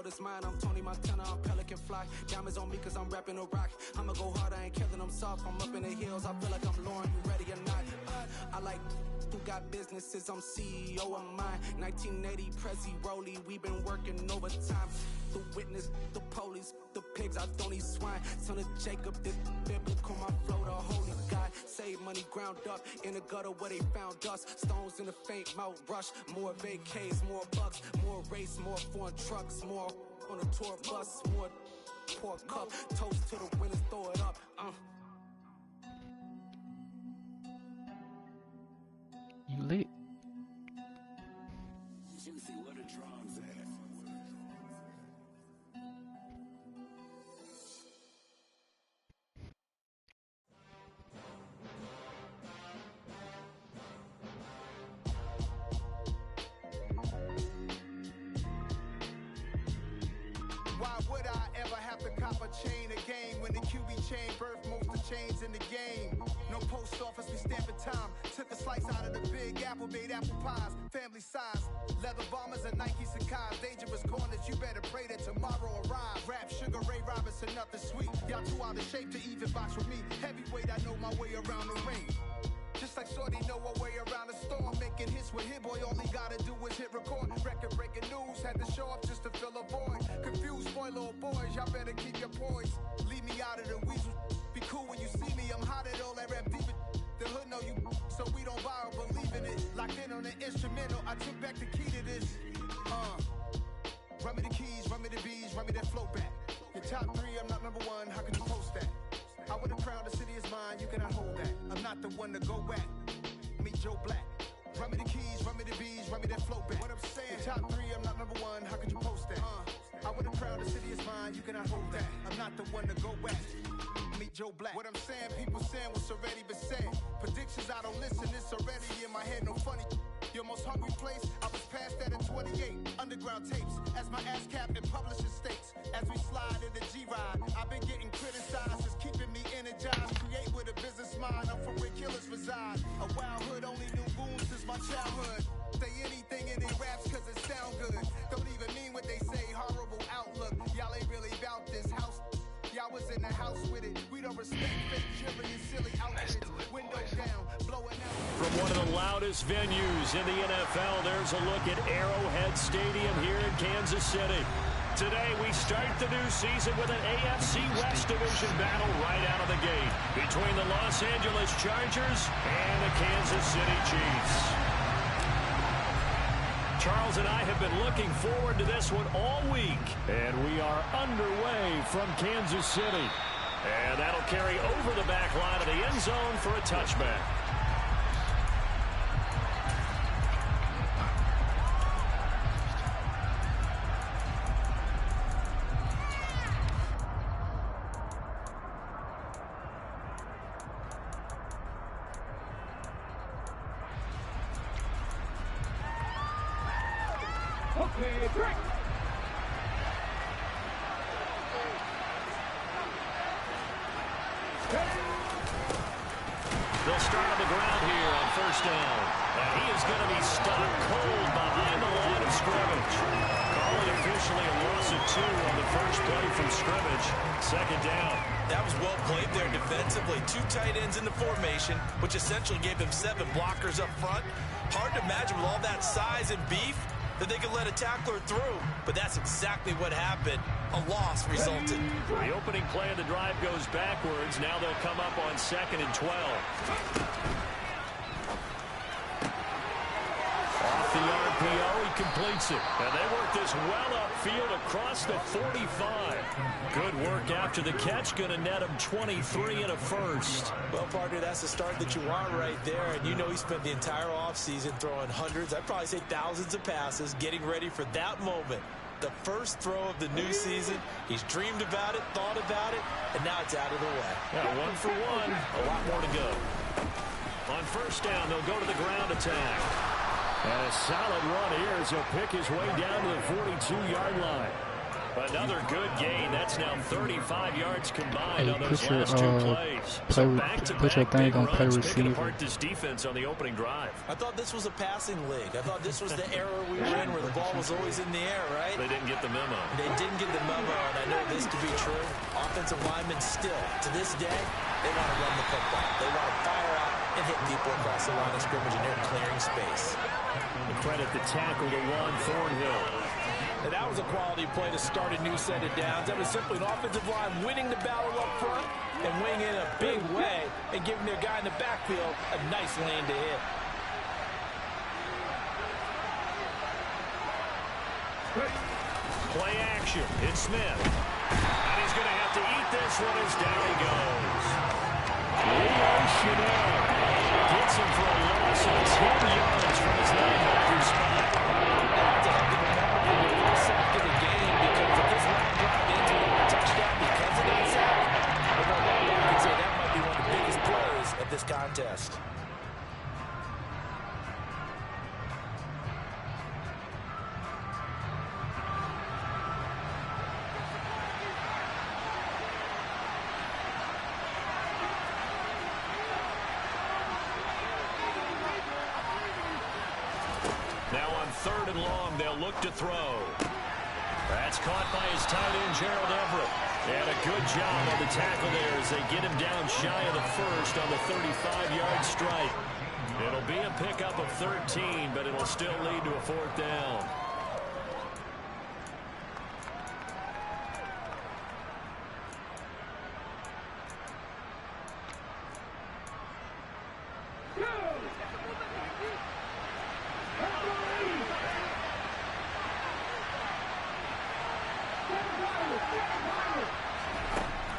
is mine. I'm Tony Montana, I'm Pelican Fly. Diamonds on me cause I'm rapping a rock. I'ma go hard, I ain't killing them soft. I'm up in the hills, I feel like I'm Lauren, you ready or not? I like who got businesses, I'm CEO of mine. 1980 Prezi Rolly, we been working overtime. The witness, the police, the pigs, I don't eat swine. Son of Jacob, this biblical, my flow, the holy God. Save money ground up in the gutter where they found us. Stones in the faint mouth rush. More vacays, more bucks, more race, more foreign trucks, more on a tour bus, more pour cup. Toast to the winners, throw it up. You lit. Why would I ever have to cop a chain again when the QB chain birthed most of the chains in the game? No post office, we stamping time. Took a slice out of the big apple, made apple pies, family size. Leather bombers and Nike Sacai's. Dangerous corners, you better pray that tomorrow arrives. Rap, Sugar Ray Robinson, nothing sweet. Y'all too out of shape to even box with me. Heavyweight, I know my way around the ring. Just like Shorty know her way around the storm. Making hits with Hit Boy, all he gotta do is hit record. Record breaking news, had to show up just to fill a void. Confused boy, little boys, y'all better keep your poise. Leave me out of the weasel. Be cool when you see me, I'm hot at all that rap deep. The hood know you, so we don't buy or believe in it. Locked in on the instrumental, I took back the key to this. Run me the keys, run me the bees, run me that flow back. Your top three, I'm not number one, how can you post that? I would have crowned the city is mine, you cannot hold that. I'm not the one to go back. Meet Joe Black. Run me the keys, run me the bees, run me that flow back. What I'm saying, top three, I'm not number one, how could you post that? I would have crowned the city is mine, you cannot hold that. I'm not the one to go back. Meet Joe Black. What I'm saying, people saying what's already been said. Predictions, I don't listen, it's already in my head, no funny. Your most hungry place, I was past that at 28. Underground tapes, as my ass cap in publishing states. As we slide in the G-Ride, I've been getting criticized, it's keeping me energized. Create with a business mind, I'm from where killers reside. A wild hood, only knew goons since my childhood. Say anything in their raps cause it sound good. Don't even mean what they say, horrible outlook. Y'all ain't really about this house. Y'all was in the house with it. We don't respect fake children and silly outfits. Windows down, blowing out. From one of the loudest venues in the NFL, there's a look at Arrowhead Stadium here in Kansas City. Today, we start the new season with an AFC West Division battle right out of the gate between the Los Angeles Chargers and the Kansas City Chiefs. Charles and I have been looking forward to this one all week, and we are underway from Kansas City. And that'll carry over the back line of the end zone for a touchback. They'll start on the ground here on first down. And he is going to be stopped cold behind the line of scrimmage. Calling officially a loss of 2 on the first play from scrimmage. Second down. That was well played there defensively. 2 tight ends in the formation, which essentially gave them 7 blockers up front. Hard to imagine with all that size and beef that they could let a tackler through. But that's exactly what happened. A loss resulted. The opening play of the drive goes backwards. Now they'll come up on 2nd and 12. Off the RPO, he completes it. And they work this well upfield across the 45. Good work after the catch. Going to net him 23 and a first. Well, partner, that's the start that you want right there. And you know he spent the entire offseason throwing hundreds, I'd probably say thousands of passes, getting ready for that moment. The first throw of the new season. He's dreamed about it, thought about it, and now it's out of the way. Yeah, 1 for 1. A lot more to go. On first down, they'll go to the ground attack. And a solid run here as he'll pick his way down to the 42-yard line. Another good gain. That's now 35 yards combined on those last 2 plays. So back-to-back big runs picking apart this defense on the opening drive. I thought this was a passing league. I thought this was the era we were in where the ball was always in the air, right? They didn't get the memo. They did this to be true, offensive linemen still, to this day, they want to run the football. They want to fire out and hit people across the line of scrimmage, and they're clearing space. The credit the tackle to Juan Thornhill. And that was a quality play to start a new set of downs. That was simply an offensive line winning the battle up front and winning in a big way and giving their guy in the backfield a nice lane to hit. Play action. It's Smith. And he's going to have to eat this one as down he goes. Leo Chanel gets him for a loss of 10 yards from his linebacker spot. That's a heck of a number for your first sack of the game, because if this line drive ends with a touchdown because of that sack, we're going to go back and say that might be one of the biggest plays of this contest. Now on 3rd and long, they'll look to throw. That's caught by his tight end, Gerald Everett. And a good job on the tackle there as they get him down shy of the first on the 35-yard strike. It'll be a pickup of 13, but it'll still lead to a 4th down.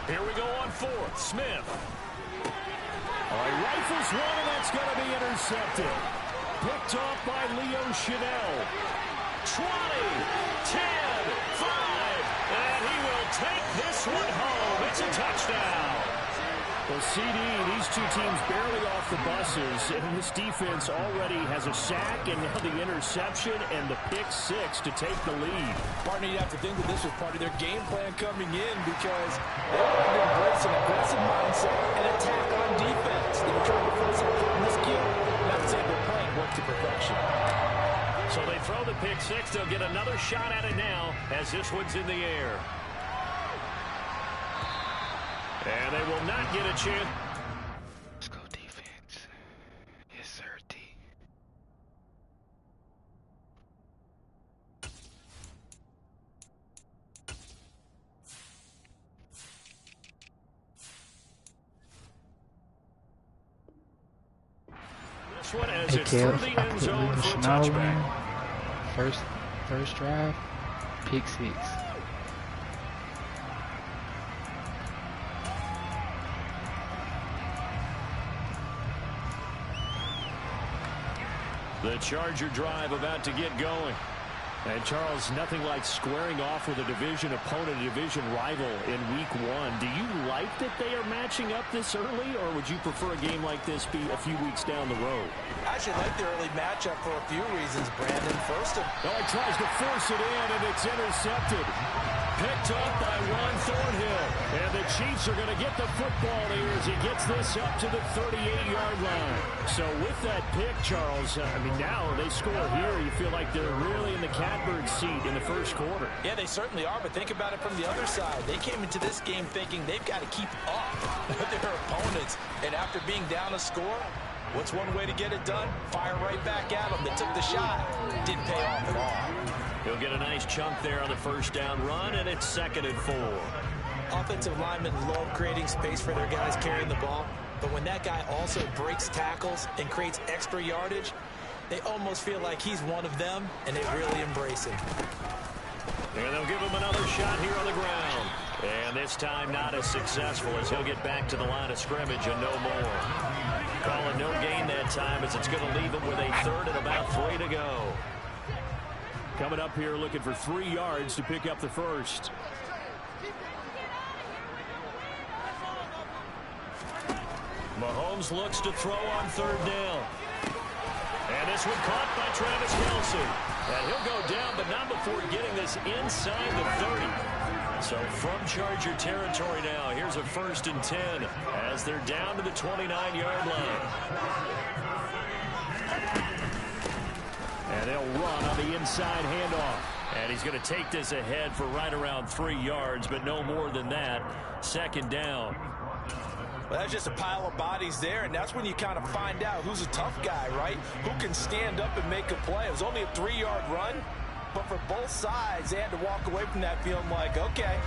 Here we go on 4th. Smith. All right, rifles one, and that's going to be intercepted. Picked off by Leo Chanel. 20, 10, 5, and he will take this one home. It's a touchdown. Well, CD, these two teams barely off the buses, and this defense already has a sack and now the interception and the pick 6 to take the lead. Partner, you have to think that this was part of their game plan coming in, because they wanted to embrace an aggressive mindset and attack on defense. They were trying to force a miscue. Not saying they're playing work to perfection. So they throw the pick 6. They'll get another shot at it now as this one's in the air. And they will not get a chance. Let's go defense. Yes, sir, D. This one as Hey, it's Kev, through the end zone for a Chanel touchback. first drive, pick 6. The Charger drive about to get going. And, Charles, nothing like squaring off with a division opponent, a division rival in Week 1. Do you like that they are matching up this early, or would you prefer a game like this be a few weeks down the road? I actually like the early matchup for a few reasons, Brandon. First of all, he tries to force it in, and it's intercepted. Picked up by Juan Thornhill. And the Chiefs are going to get the football here as he gets this up to the 38-yard line. So with that pick, Charles, now they score here. You feel like they're really in the catbird seat in the first quarter. Yeah, they certainly are, but think about it from the other side. They came into this game thinking they've got to keep up with their opponents. And after being down a score, what's one way to get it done? Fire right back at them. They took the shot. Didn't pay off at all. He'll get a nice chunk there on the first down run, and it's 2nd and 4. Offensive linemen love creating space for their guys carrying the ball, but when that guy also breaks tackles and creates extra yardage, they almost feel like he's one of them, and they really embrace him. And they'll give him another shot here on the ground. And this time not as successful as he'll get back to the line of scrimmage and no more. Calling no gain that time as it's going to leave him with a 3rd and about 3 to go. Coming up here looking for 3 yards to pick up the first. Mahomes looks to throw on 3rd down. And this one caught by Travis Kelce. And he'll go down, but not before getting this inside the 30. So from Charger territory now, here's a 1st and 10 as they're down to the 29-yard line. And they'll run on the inside handoff. And he's going to take this ahead for right around 3 yards, but no more than that. Second down. Well, that's just a pile of bodies there, and that's when you kind of find out who's a tough guy, right? Who can stand up and make a play. It was only a 3-yard run, but for both sides, they had to walk away from that feeling like, okay,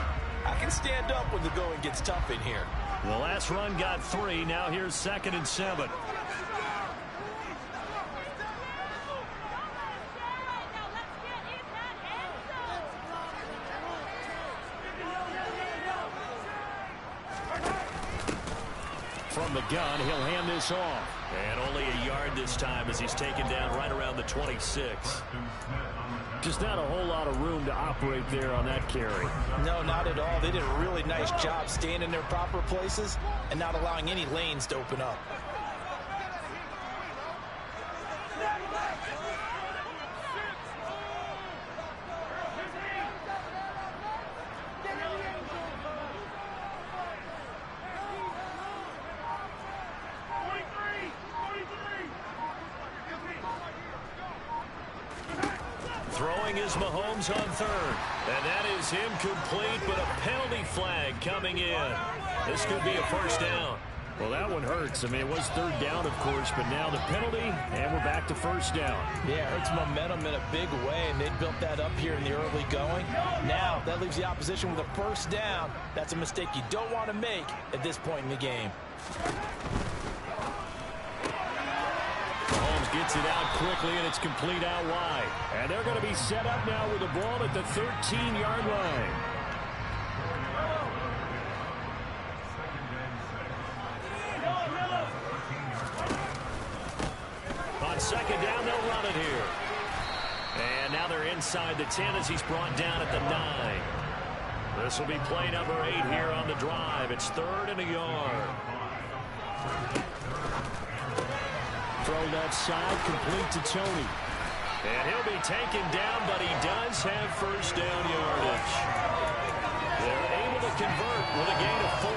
I can stand up when the going gets tough in here. The last run got 3. Now here's 2nd and 7. From the gun, he'll hand this off. And only a yard this time as he's taken down right around the 26. Just not a whole lot of room to operate there on that carry. No, not at all. They did a really nice job staying in their proper places and not allowing any lanes to open up. Throwing is Mahomes on 3rd. And that is incomplete, but a penalty flag coming in. This could be a first down. Well, that one hurts. I mean, it was 3rd down, of course, but now the penalty, and we're back to first down. Yeah, it's momentum in a big way, and they built that up here in the early going. Now, that leaves the opposition with a first down. That's a mistake you don't want to make at this point in the game. Mahomes gets it out quickly, and it's complete out wide. And they're going to be set up now with the ball at the 13-yard line. On 2nd down, they'll run it here. And now they're inside the 10 as he's brought down at the 9. This will be play number 8 here on the drive. It's 3rd and a yard. Throw left side, complete to Tony. And he'll be taken down, but he does have first down yardage. They're able to convert with a gain of 4.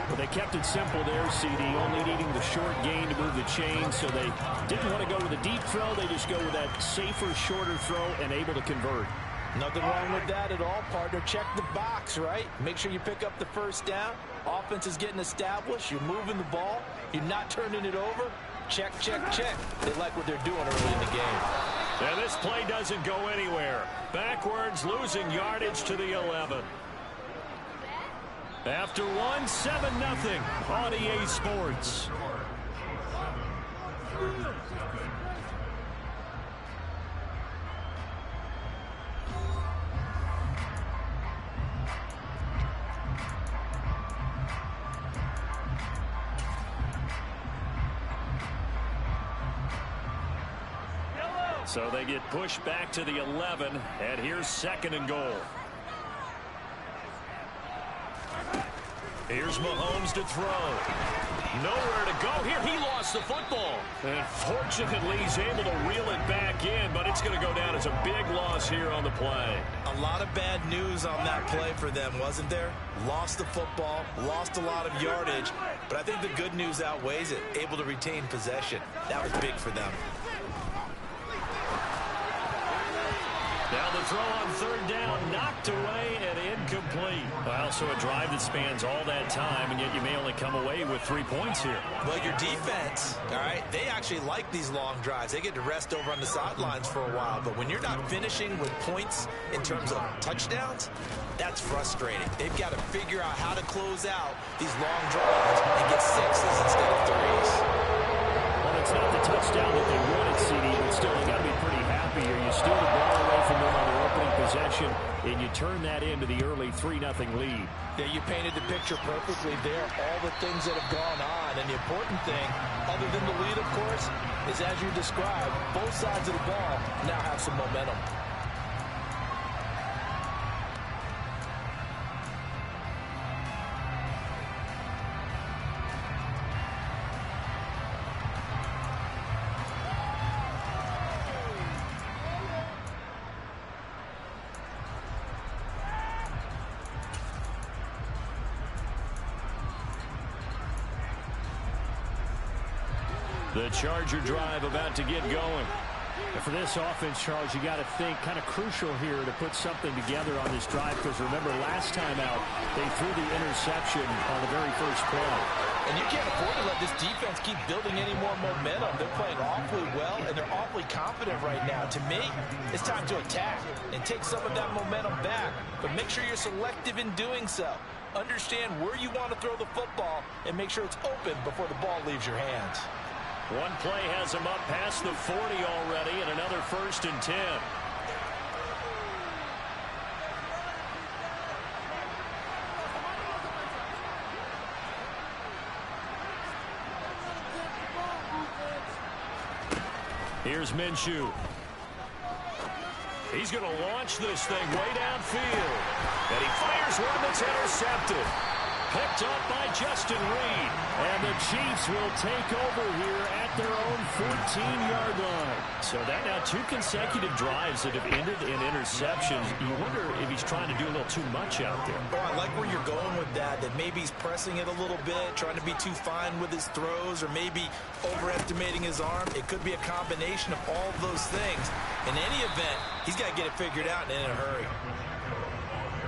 But they kept it simple there, CD, only needing the short gain to move the chain, so they didn't want to go with a deep throw. They just go with that safer, shorter throw and able to convert. Nothing wrong with that at all, partner. Check the box, right? Make sure you pick up the first down. Offense is getting established. You're moving the ball. You're not turning it over. Check, check, check. They like what they're doing early in the game. And this play doesn't go anywhere. Backwards, losing yardage to the 11. After 1, 7-0 on EA Sports. So they get pushed back to the 11, and here's 2nd and goal. Here's Mahomes to throw. Nowhere to go here. He lost the football. And fortunately, he's able to reel it back in, but it's going to go down as a big loss here on the play. A lot of bad news on that play for them, wasn't there? Lost the football, lost a lot of yardage, but I think the good news outweighs it. Able to retain possession. That was big for them. Now the throw on 3rd down, knocked away and incomplete. Well, so a drive that spans all that time, and yet you may only come away with 3 points here. Well, your defense, all right, they actually like these long drives. They get to rest over on the sidelines for a while. But when you're not finishing with points in terms of touchdowns, that's frustrating. They've got to figure out how to close out these long drives and get 6s instead of 3s. Well, it's not the touchdown that they wanted, CD, but still, you got to be pretty happy here. You steal the ball away from them on their opening possession, and you turn that into the early 3-0 lead. Yeah, you painted the picture perfectly there. All the things that have gone on, and the important thing, other than the lead, of course, is as you described, both sides of the ball now have some momentum. The Charger drive about to get going. For this offense, Charles, you got to think kind of crucial here to put something together on this drive, because remember last time out they threw the interception on the very first play. And you can't afford to let this defense keep building any more momentum. They're playing awfully well, and they're awfully confident right now. To me, it's time to attack and take some of that momentum back, but make sure you're selective in doing so. Understand where you want to throw the football and make sure it's open before the ball leaves your hands. One play has him up past the 40 already, and another 1st and 10. Here's Minshew. He's going to launch this thing way downfield. And he fires one that's intercepted. Picked up by Justin Reed. And the Chiefs will take over here at their own 14-yard line. So that now 2 consecutive drives that have ended in interceptions. You wonder if he's trying to do a little too much out there. Oh, I like where you're going with that maybe he's pressing it a little bit, trying to be too fine with his throws, or maybe overestimating his arm. It could be a combination of all of those things. In any event, he's got to get it figured out and in a hurry.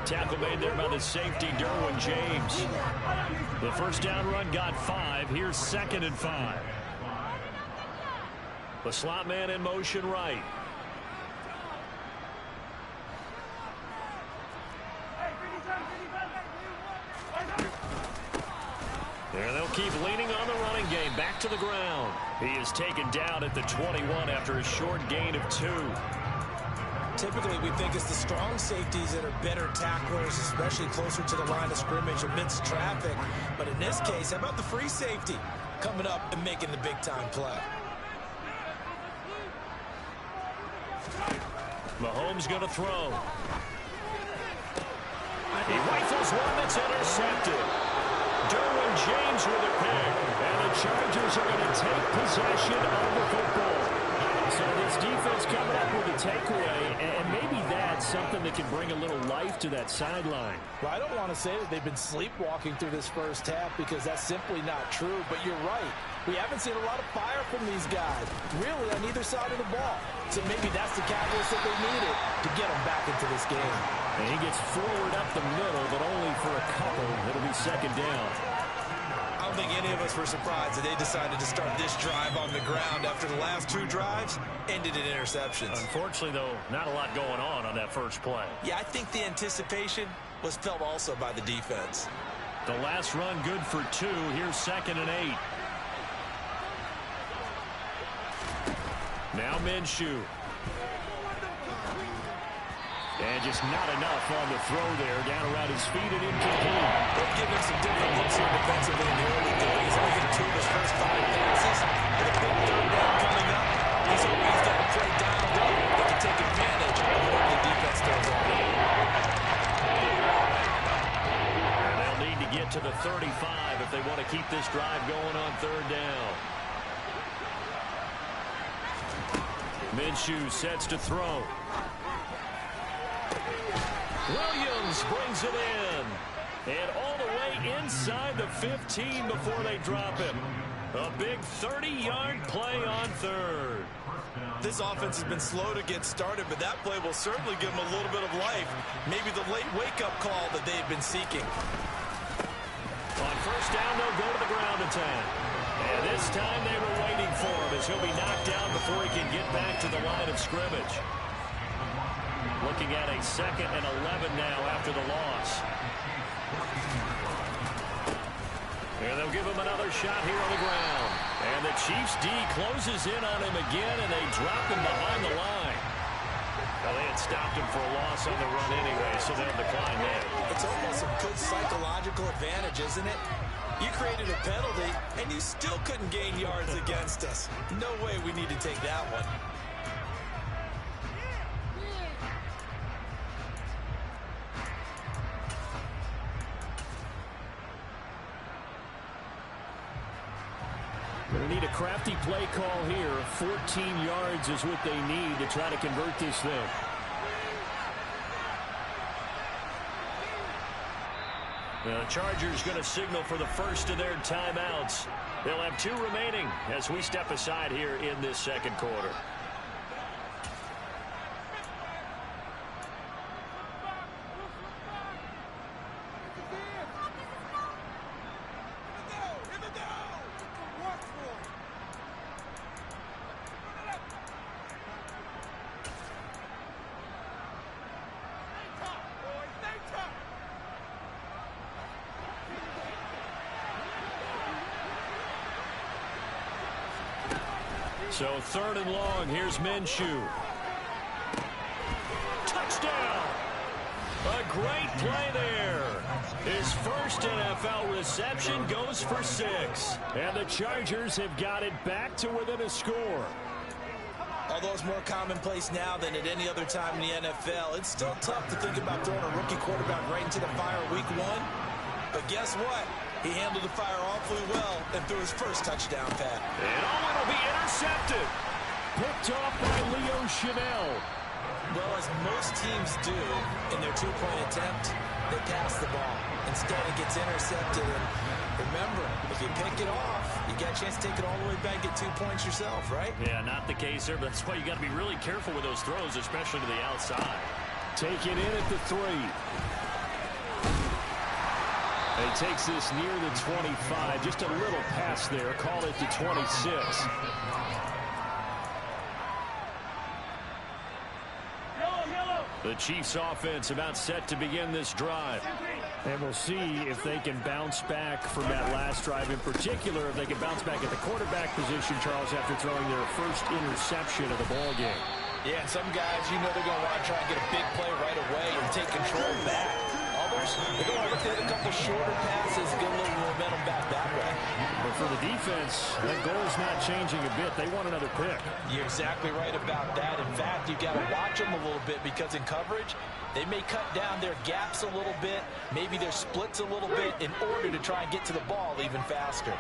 Tackle made there by the safety, Derwin James. The first down run got 5. Here's 2nd and 5. The slot man in motion right. There they'll keep leaning on the running game. Back to the ground. He is taken down at the 21 after a short gain of 2. Typically, we think it's the strong safeties that are better tacklers, especially closer to the line of scrimmage amidst traffic. But in this case, how about the free safety coming up and making the big-time play? Mahomes going to throw. He rifles one that's intercepted. Derwin James with a pick. And the Chargers are going to take possession of the football. So this defense coming up with a takeaway, and maybe that's something that can bring a little life to that sideline. Well, I don't want to say that they've been sleepwalking through this first half, because that's simply not true. But you're right. We haven't seen a lot of fire from these guys, really, on either side of the ball. So maybe that's the catalyst that they needed to get them back into this game. And he gets forward up the middle, but only for a couple. It'll be 2nd down. I don't think any of us were surprised that they decided to start this drive on the ground after the last 2 drives ended in interceptions. Unfortunately, though, not a lot going on that first play. Yeah, I think the anticipation was felt also by the defense. The last run good for 2. Here's 2nd and 8. Now Minshew. And just not enough on the throw there. Down around his feet and incomplete. They've given him some different looks here defensively in the early going. He's only hit 2 of his first 5 passes. With a big 3rd down coming up, he's hoping he's got a play dialed up that can take advantage of whatever the defense throws at him. And they'll need to get to the 35 if they want to keep this drive going on 3rd down. Minshew sets to throw. Williams brings it in. And all the way inside the 15 before they drop him. A big 30-yard play on 3rd. This offense has been slow to get started, but that play will certainly give them a little bit of life. Maybe the late wake-up call that they've been seeking. On 1st down, they'll go to the ground attack. And this time they were waiting for him, as he'll be knocked down before he can get back to the line of scrimmage. Looking at a 2nd and 11 now after the loss. And they'll give him another shot here on the ground. And the Chiefs D closes in on him again, and they drop him behind the line. Well, they had stopped him for a loss on the run anyway, so they'll decline that. It's almost a good psychological advantage, isn't it? You created a penalty, and you still couldn't gain yards against us. No way we need to take that one. Going to need a crafty play call here. 14 yards is what they need to try to convert this thing. The Chargers going to signal for the first of their timeouts. They'll have 2 remaining as we step aside here in this 2nd quarter. So 3rd and long. Here's Minshew. Touchdown. A great play there. His first NFL reception goes for 6. And the Chargers have got it back to within a score. Although it's more commonplace now than at any other time in the NFL, it's still tough to think about throwing a rookie quarterback right into the fire week 1. But guess what? He handled the fire awfully well and threw his first touchdown pass. And it'll be intercepted. Picked off by Leo Chanel. Well, as most teams do in their 2-point attempt, they pass the ball. Instead, it gets intercepted. And remember, if you pick it off, you get a chance to take it all the way back, get 2 points yourself, right? Yeah, not the case there, but that's why you got to be really careful with those throws, especially to the outside. Take it in at the 3. He takes this near the 25. Just a little pass there. Call it to 26. The Chiefs offense about set to begin this drive. And we'll see if they can bounce back from that last drive. In particular, if they can bounce back at the quarterback position, Charles, after throwing their first interception of the ball game. Yeah, and some guys, you know they're going to want to try and get a big play right away and take control back. Others, they're going to look at a couple shorter passes, get a little momentum back that way. But for the defense, that goal is not changing a bit. They want another pick. You're exactly right about that. In fact, you've got to watch them a little bit because in coverage, they may cut down their gaps a little bit, maybe their splits a little bit in order to try and get to the ball even faster.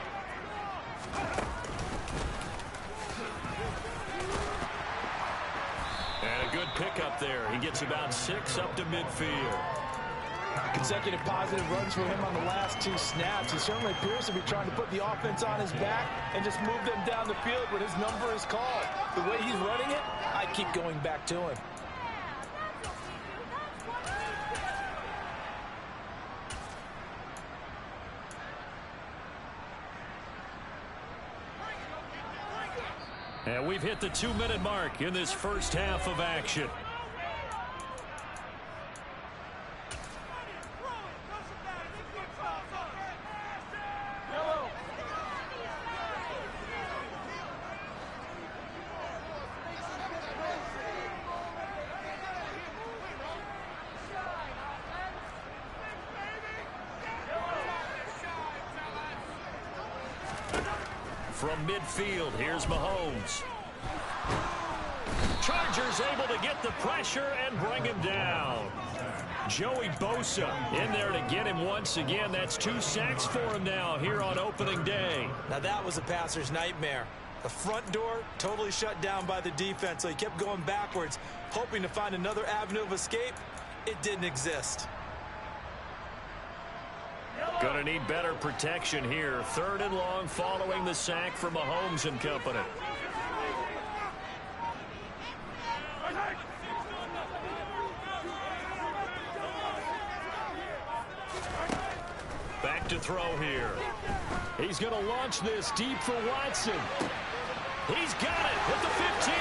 And a good pickup there. He gets about 6 up to midfield. Consecutive positive runs for him on the last 2 snaps. He certainly appears to be trying to put the offense on his back and just move them down the field when his number is called. The way he's running it, I keep going back to him. And we've hit the 2-minute mark in this first half of action. From midfield, here's Mahomes. Chargers able to get the pressure and bring him down. Joey Bosa in there to get him once again. That's 2 sacks for him now here on opening day. Now that was a passer's nightmare. The front door totally shut down by the defense, so he kept going backwards, hoping to find another avenue of escape. It didn't exist. Gonna need better protection here. 3rd and long following the sack from Mahomes and company. Back to throw here. He's gonna launch this deep for Watson. He's got it at the 15.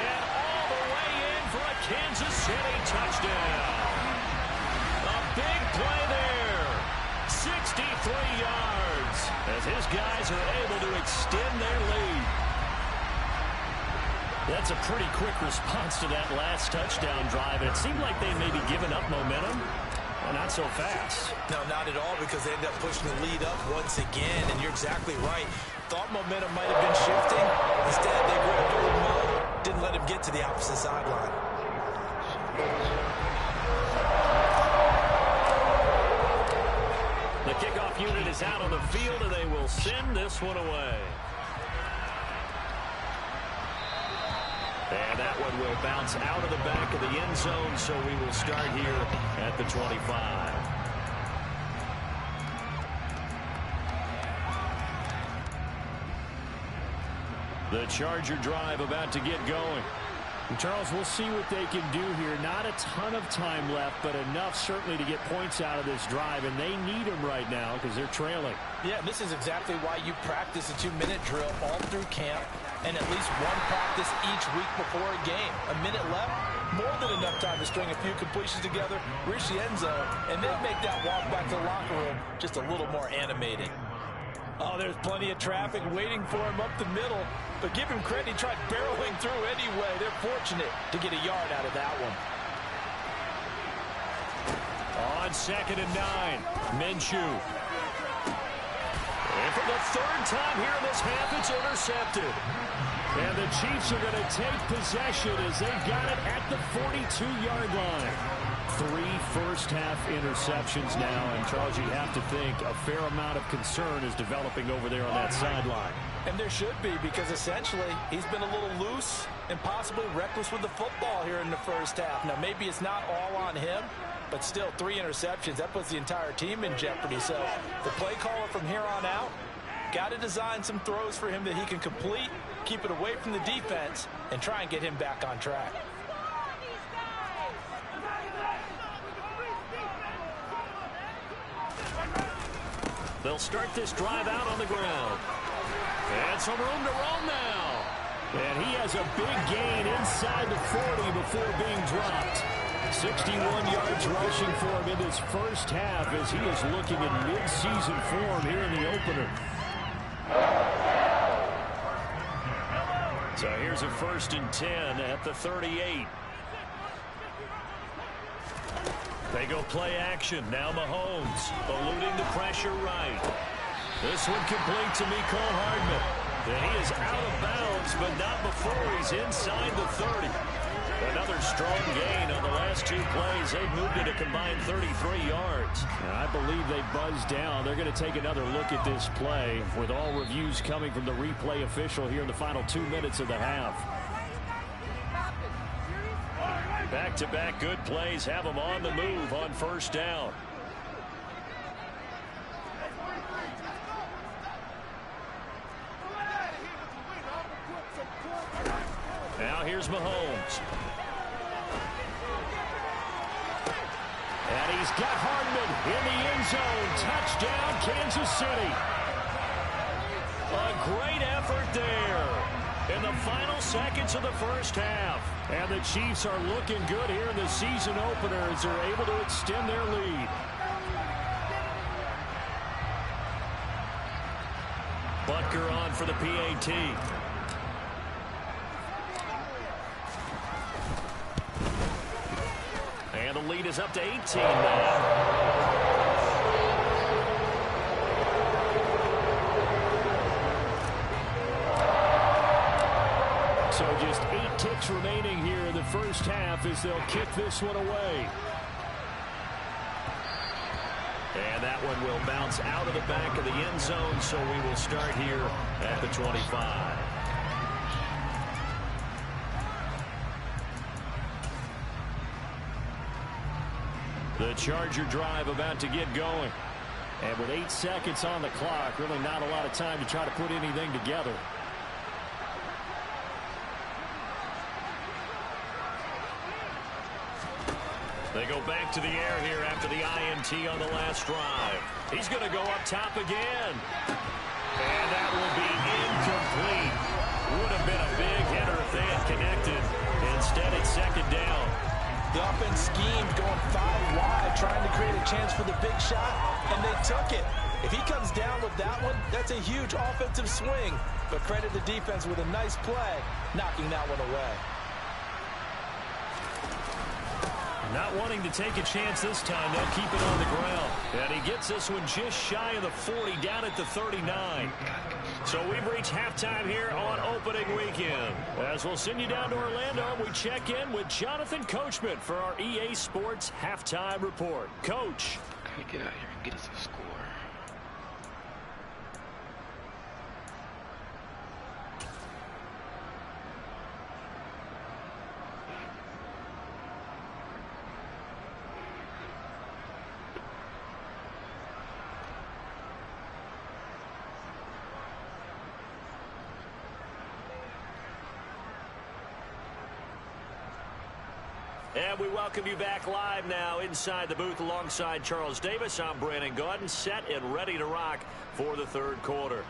And all the way in for a Kansas City touchdown. A big play there. 63 yards as his guys are able to extend their lead. That's a pretty quick response to that last touchdown drive. It seemed like they may be giving up momentum. Well, not so fast. No, not at all, because they ended up pushing the lead up once again, and you're exactly right. Thought momentum might have been shifting. Instead, they grabbed Old Mo, didn't let him get to the opposite sideline. The kickoff unit is out on the field, and they will send this one away. And that one will bounce out of the back of the end zone, so we will start here at the 25. The Charger drive about to get going. And Charles, we'll see what they can do here. Not a ton of time left, but enough certainly to get points out of this drive, and they need them right now because they're trailing. Yeah, this is exactly why you practice a 2-minute drill all through camp and at least one practice each week before a game. A minute left, more than enough time to string a few completions together, reach the end zone, and then make that walk back to the locker room just a little more animated. Oh, there's plenty of traffic waiting for him up the middle. But give him credit, he tried barreling through anyway. They're fortunate to get a yard out of that one. On 2nd and 9, Minshew. And for the third time here in this half, it's intercepted. And the Chiefs are going to take possession as they've got it at the 42-yard line. 3 first-half interceptions now. And, Charles, you have to think a fair amount of concern is developing over there on that sideline. And there should be, because essentially he's been a little loose and possibly reckless with the football here in the first half. Now, maybe it's not all on him, but still 3 interceptions. That puts the entire team in jeopardy. So the play caller from here on out got to design some throws for him that he can complete, keep it away from the defense, and try and get him back on track. They'll start this drive out on the ground. And some room to roam now. And he has a big gain inside the 40 before being dropped. 61 yards rushing for him in this first half as he is looking in mid-season form here in the opener. So here's a 1st and 10 at the 38. They go play action. Now Mahomes eluding the pressure right. This one complete to Mecole Hardman. And he is out of bounds, but not before he's inside the 30. Another strong gain on the last 2 plays. They've moved it a combined 33 yards. And I believe they buzzed down. They're going to take another look at this play with all reviews coming from the replay official here in the final 2 minutes of the half. Back-to-back good plays have them on the move on 1st down. Now here's Mahomes. And he's got Hardman in the end zone. Touchdown, Kansas City. A great effort there in the final seconds of the first half. And the Chiefs are looking good here in the season opener as they're able to extend their lead. Butker on for the PAT. And the lead is up to 18 now. So just 8 ticks remaining here in the first half as they'll kick this one away. And that one will bounce out of the back of the end zone, so we will start here at the 25. The Charger drive about to get going. And with 8 seconds on the clock, really not a lot of time to try to put anything together. They go back to the air here after the INT on the last drive. He's going to go up top again. And that will be incomplete. Would have been a big hitter if they had connected. Instead, it's 2nd down. The offense schemed going 5 wide, trying to create a chance for the big shot, and they took it. If he comes down with that one, that's a huge offensive swing. But credit the defense with a nice play, knocking that one away. Not wanting to take a chance this time, they'll keep it on the ground. And he gets this one just shy of the 40, down at the 39. So we've reached halftime here on opening weekend. As we'll send you down to Orlando, we check in with Jonathan Coachman for our EA Sports Halftime Report. Coach. Gotta get out here and get us a score. And we welcome you back live now inside the booth alongside Charles Davis. I'm Brandon Gaudin, set and ready to rock for the 3rd quarter.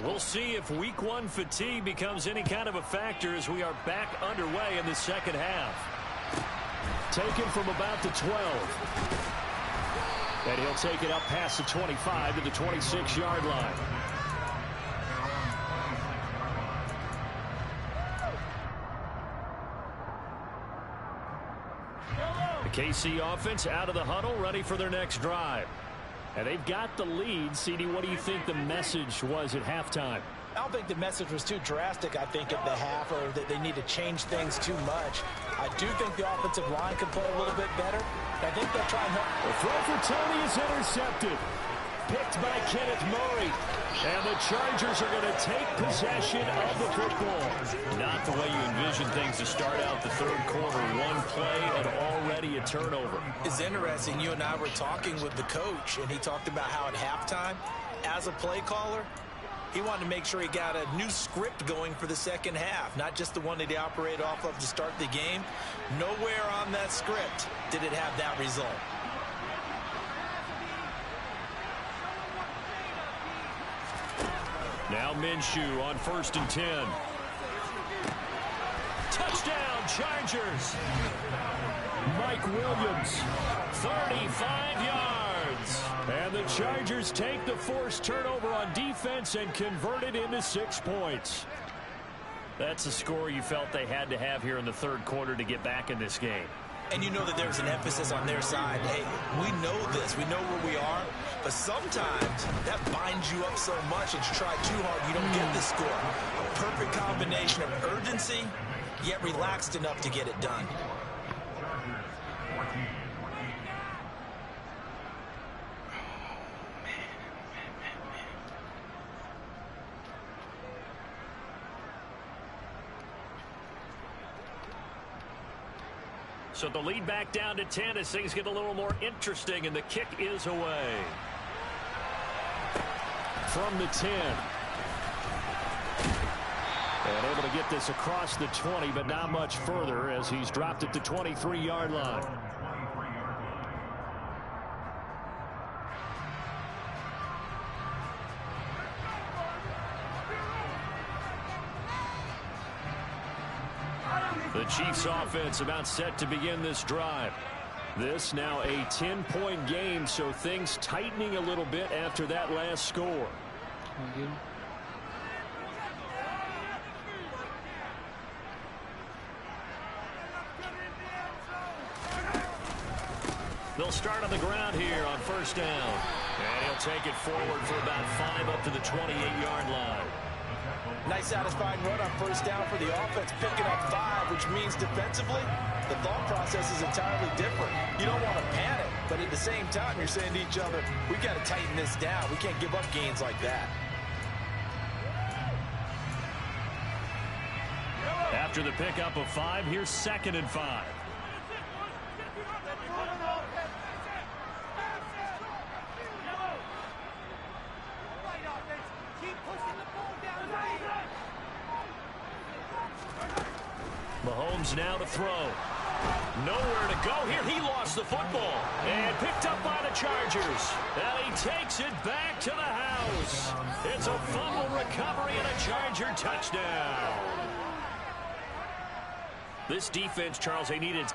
We'll see if week 1 fatigue becomes any kind of a factor as we are back underway in the 2nd half. Taken from about the 12. And he'll take it up past the 25 to the 26-yard line. The KC offense out of the huddle, ready for their next drive. And they've got the lead. CD, what do you think the message was at halftime? I don't think the message was too drastic, I think, at the half, or that they need to change things too much. I do think the offensive line can play a little bit better. I think they'll try and help. The throw for Tony is intercepted. Picked by Kenneth Murray. And the Chargers are going to take possession of the football. Not the way you envision things to start out the third quarter. One play and already a turnover. It's interesting. You and I were talking with the coach, and he talked about how at halftime, as a play caller, he wanted to make sure he got a new script going for the second half, not just the one that he operated off of to start the game. Nowhere on that script did it have that result. Now Minshew on 1st and 10. Touchdown, Chargers. Mike Williams, 35 yards. And the Chargers take the forced turnover on defense and convert it into 6 points. That's a score you felt they had to have here in the third quarter to get back in this game. And you know that there's an emphasis on their side. Hey, we know this. We know where we are. But sometimes that binds you up so much that you try too hard, you don't get the score. A perfect combination of urgency, yet relaxed enough to get it done. So the lead back down to 10 as things get a little more interesting, and the kick is away. From the 10. And able to get this across the 20, but not much further as he's dropped it to 23-yard line. The Chiefs offense about set to begin this drive. This now a 10-point game, so things tightening a little bit after that last score. They'll start on the ground here on 1st down. And he'll take it forward for about 5 up to the 28-yard line. Nice satisfying run on 1st down for the offense, picking up 5, which means defensively, the thought process is entirely different. You don't want to panic, but at the same time, you're saying to each other, we got to tighten this down. We can't give up gains like that. After the pickup of 5, here's 2nd and 5. Mahomes now to throw. Nowhere to go here. He lost the football and picked up by the Chargers. And he takes it back to the house. It's a fumble recovery and a Charger touchdown. This defense, Charles, they needed.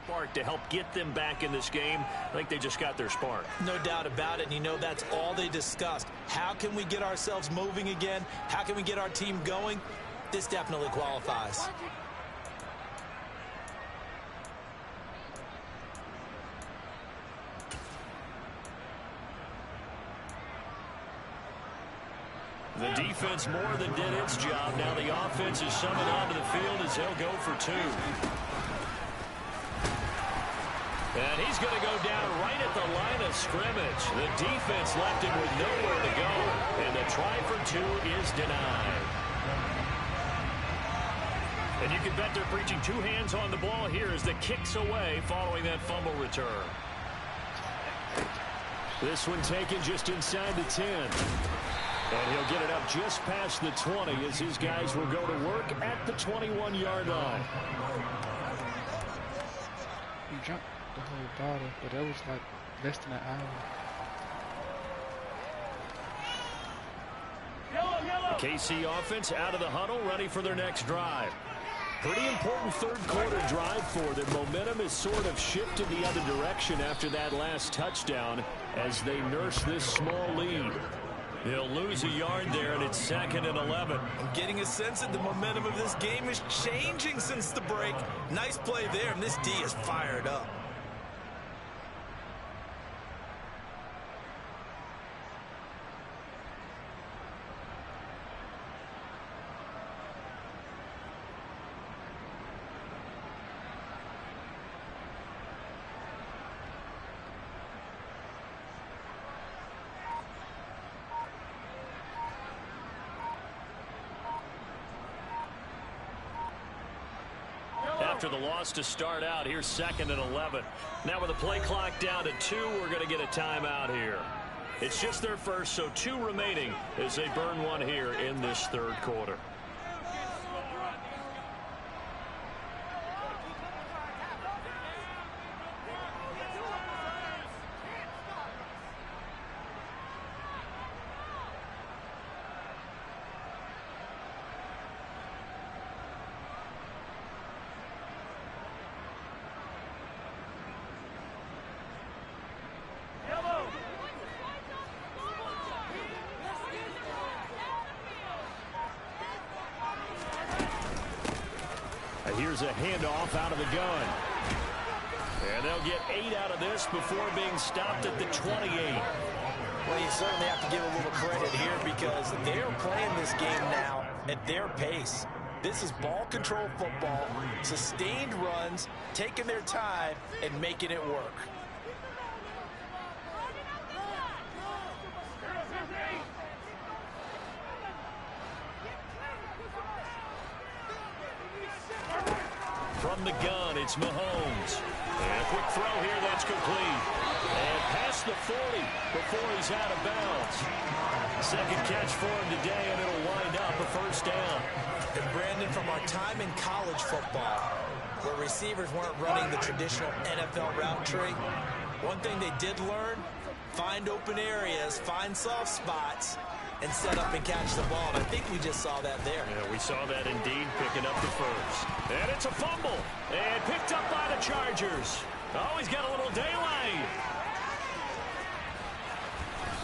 Spark to help get them back in this game. I think they just got their spark. No doubt about it, and you know that's all they discussed. How can we get ourselves moving again? How can we get our team going? This definitely qualifies. The defense more than did its job. Now the offense is summoned onto the field as they'll go for 2. And he's going to go down right at the line of scrimmage. The defense left him with nowhere to go. And the try for 2 is denied. And you can bet they're preaching 2 hands on the ball here as the kick's away following that fumble return. This one taken just inside the 10. And he'll get it up just past the 20 as his guys will go to work at the 21-yard line. He jumped the whole bottle, but that was like less than an hour. The KC offense out of the huddle, ready for their next drive. Pretty important third-quarter drive for them. Momentum is sort of shifted the other direction after that last touchdown as they nurse this small lead. They'll lose a yard there, and it's 2nd and 11. I'm getting a sense that the momentum of this game is changing since the break. Nice play there, and this D is fired up. After the loss to start out, here's 2nd and 11. Now with the play clock down to 2, we're going to get a timeout here. It's just their first, so 2 remaining as they burn one here in this third quarter. Here's a handoff out of the gun. And they'll get 8 out of this before being stopped at the 28. Well, you certainly have to give a little credit here because they're playing this game now at their pace. This is ball control football, sustained runs, taking their time, and making it work. From the gun, it's Mahomes. And a quick throw here, that's complete. And past the 40 before he's out of bounds. Second catch for him today, and it'll wind up a first down. And Brandon, from our time in college football, where receivers weren't running the traditional NFL route tree, one thing they did learn, find open areas, find soft spots, and set up and catch the ball. And I think we just saw that there. Yeah, we saw that indeed, picking up the first. And it's a fumble. And picked up by the Chargers. Oh, he's got a little daylight.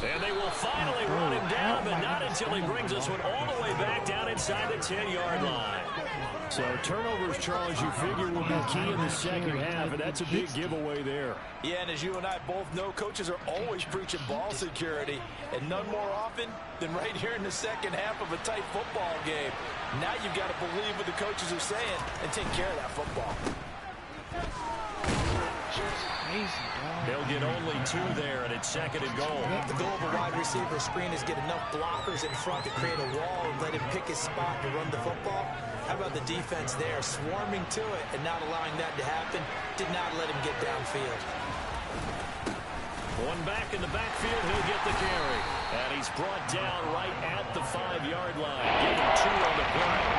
And they will finally run him down, but not until he brings this one all the way back down inside the 10-yard line. So turnovers, Charles, you figure will be key in the second half, and that's a big giveaway there. Yeah, and as you and I both know, coaches are always preaching ball security, and none more often than right here in the second half of a tight football game. Now you've got to believe what the coaches are saying and take care of that football. They'll get only 2 there, and it's 2nd and goal. The goal of a wide receiver screen is get enough blockers in front to create a wall and let him pick his spot to run the football. How about the defense there, swarming to it and not allowing that to happen? Did not let him get downfield. One back in the backfield, he'll get the carry. And he's brought down right at the 5-yard line. Getting 2 on the ground.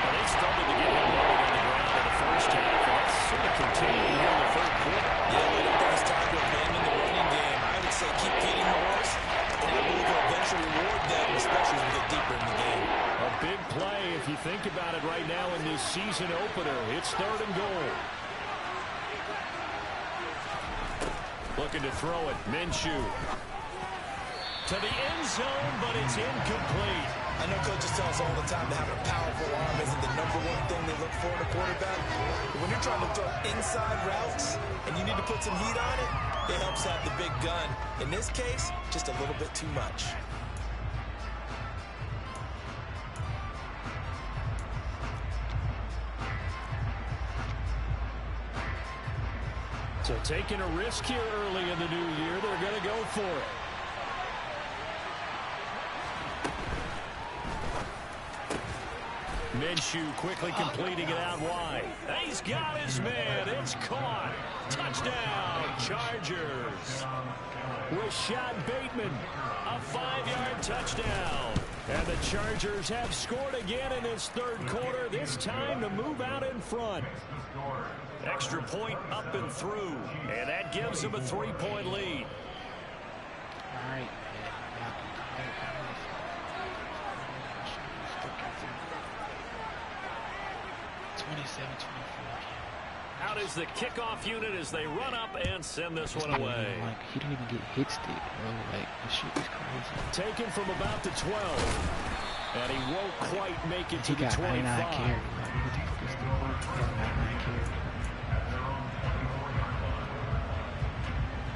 And they struggled to get him running on the ground in the first half. And that's sort of continuing here in the third quarter. Yeah, we don't think it's time to abandon the running game. I would say keep feeding the horse, and I believe will eventually reward them, especially as we get deeper in the game. A big play, if you think about it right now in this season opener. It's 3rd and goal. Looking to throw it. Minshew. To the end zone, but it's incomplete. I know coaches tell us all the time to have a powerful arm isn't the #1 thing they look for in a quarterback. But when you're trying to throw inside routes and you need to put some heat on it, it helps have the big gun. In this case, just a little bit too much. So taking a risk here early in the new year, they're going to go for it. Minshew quickly completing it out wide. He's got his man. It's caught. Touchdown, Chargers. Rashad Bateman, a 5-yard touchdown. And the Chargers have scored again in this third quarter, this time to move out in front. Extra point up and through, and that gives them a 3-point lead. All right. 27-24. Out is the kickoff unit as they run up and send this one away. Like, he didn't even get hit stick, bro. Like, this shit is crazy. Taken from about the 12. And he won't quite make it to He the got 25. 99 carry. Like, what the fuck is the point? He got 99 carry.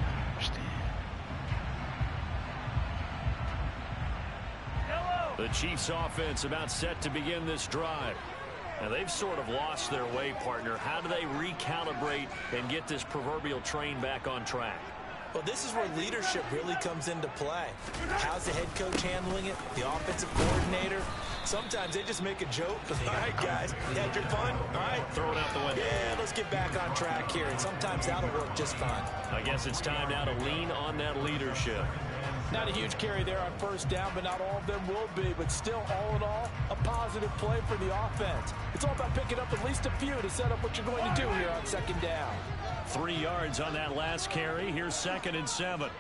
I understand. The Chiefs offense about set to begin this drive. Now, they've sort of lost their way, partner. How do they recalibrate and get this proverbial train back on track? Well, this is where leadership really comes into play. How's the head coach handling it? The offensive coordinator? Sometimes they just make a joke. All right, guys, you had your fun? All right, Throw it out the window. yeah, let's get back on track here. And sometimes that'll work just fine. I guess it's time now to lean on that leadership. Not a huge carry there on first down, but not all of them will be. But still, all in all, a positive play for the offense. It's all about picking up at least a few to set up what you're going to do here on second down. 3 yards on that last carry. Here's 2nd and 7.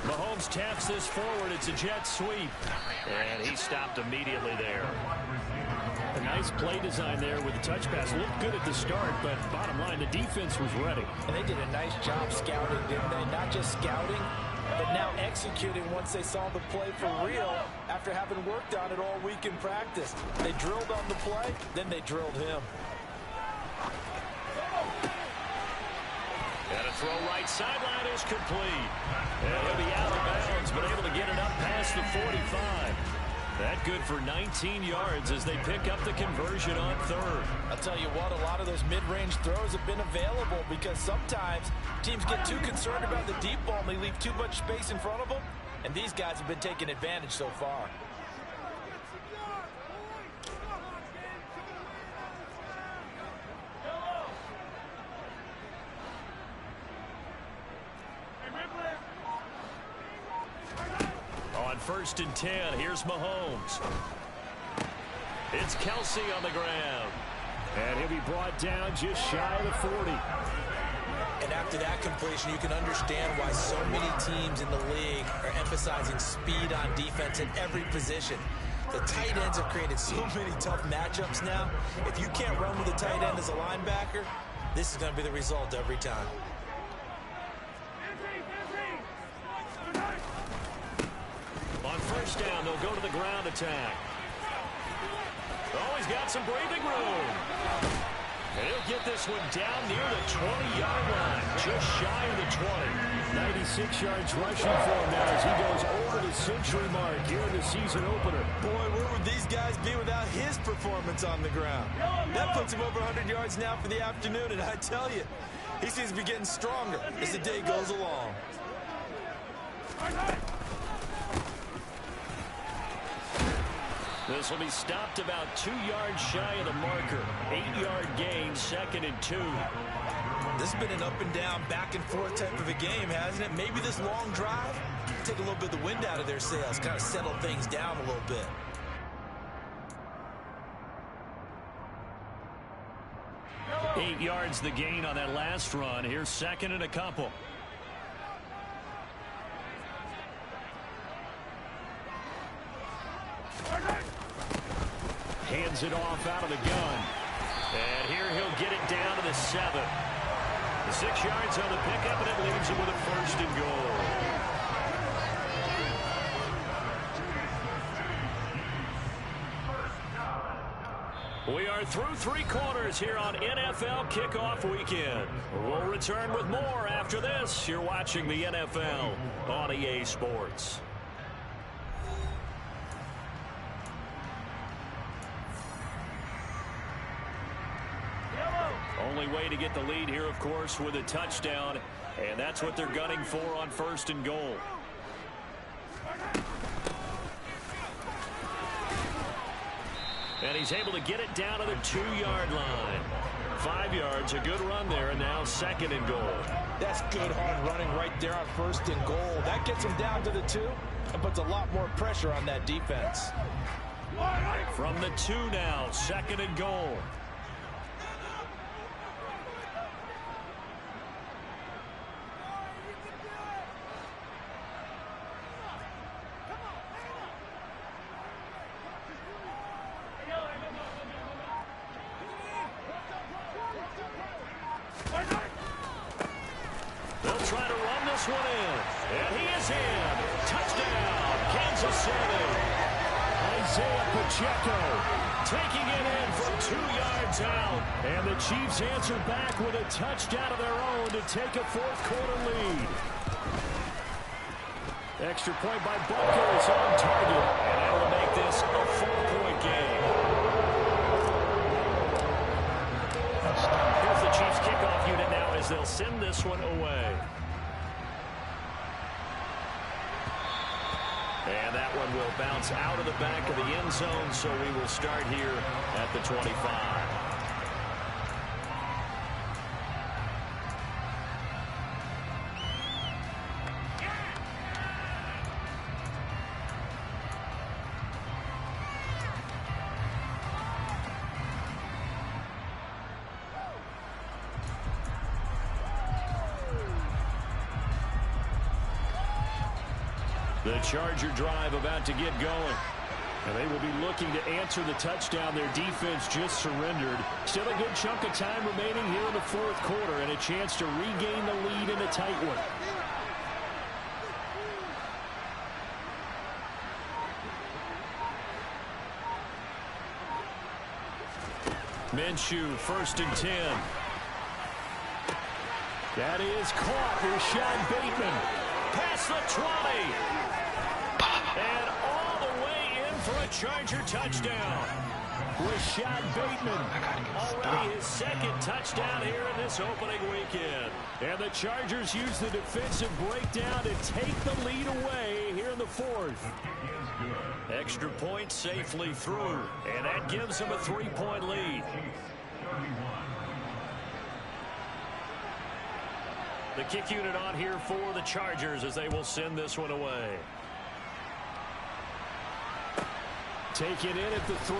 Mahomes taps this forward. It's a jet sweep. And he stopped immediately there. A nice play design there with the touch pass. Looked good at the start, but bottom line, the defense was ready. And they did a nice job scouting, didn't they? Not just scouting, but now executing once they saw the play for real after having worked on it all week in practice. They drilled on the play, then they drilled him. And a throw right sideline is complete. And he'll be out of bounds, but able to get it up past the 45. That good for 19 yards as they pick up the conversion on third. I'll tell you what, a lot of those mid-range throws have been available because sometimes teams get too concerned about the deep ball and they leave too much space in front of them. And these guys have been taking advantage so far. On 1st and 10, here's Mahomes. It's Kelsey on the ground. And he'll be brought down just shy of the 40. And after that completion, you can understand why so many teams in the league are emphasizing speed on defense at every position. The tight ends have created so many tough matchups now. If you can't run with a tight end as a linebacker, this is going to be the result every time. On 1st down, they'll go to the ground attack. Oh, he's got some breathing room. And he'll get this one down near the 20-yard line, just shy of the 20. 96 yards rushing for him now as he goes over the century mark here in the season opener. Boy, where would these guys be without his performance on the ground? That puts him over 100 yards now for the afternoon, and I tell you, he seems to be getting stronger as the day goes along. This will be stopped about 2 yards shy of the marker. 8-yard gain, 2nd and 2. This has been an up and down, back and forth type of a game, hasn't it? Maybe this long drive, take a little bit of the wind out of their sails, kind of settle things down a little bit. Eight yards the gain on that last run. Here's 2nd and a couple. Hands it off out of the gun. And here he'll get it down to the 7. The 6 yards on the pickup, and it leaves him with a 1st and goal. We are through 3 quarters here on NFL Kickoff Weekend. We'll return with more after this. You're watching the NFL on EA Sports. to get the lead here, of course, with a touchdown. And that's what they're gunning for on 1st and goal. And he's able to get it down to the 2-yard line. 5 yards, a good run there, and now 2nd and goal. That's good hard running right there on 1st and goal. That gets him down to the 2 and puts a lot more pressure on that defense. From the 2 now, 2nd and goal. They'll try to run this one in. And he is in. Touchdown, Kansas City. Isaiah Pacheco taking it in from 2 yards out. And the Chiefs answer back with a touchdown of their own to take a 4th quarter lead. Extra point by Butker is on target. And that will make this a 4-point game. Here's the Chiefs kickoff unit now as they'll send this one away. And that one will bounce out of the back of the end zone, so we will start here at the 25. The Charger drive about to get going. And they will be looking to answer the touchdown their defense just surrendered. Still a good chunk of time remaining here in the 4th quarter and a chance to regain the lead in a tight one. Minshew, 1st and 10. That is caught. Rashad Bateman past the 20. And all the way in for a Charger touchdown. Rashad Bateman, already his 2nd touchdown here in this opening weekend. And the Chargers use the defensive breakdown to take the lead away here in the 4th. Extra point safely through, and that gives them a 3-point lead. The kick unit on here for the Chargers as they will send this one away. Take it in at the 3.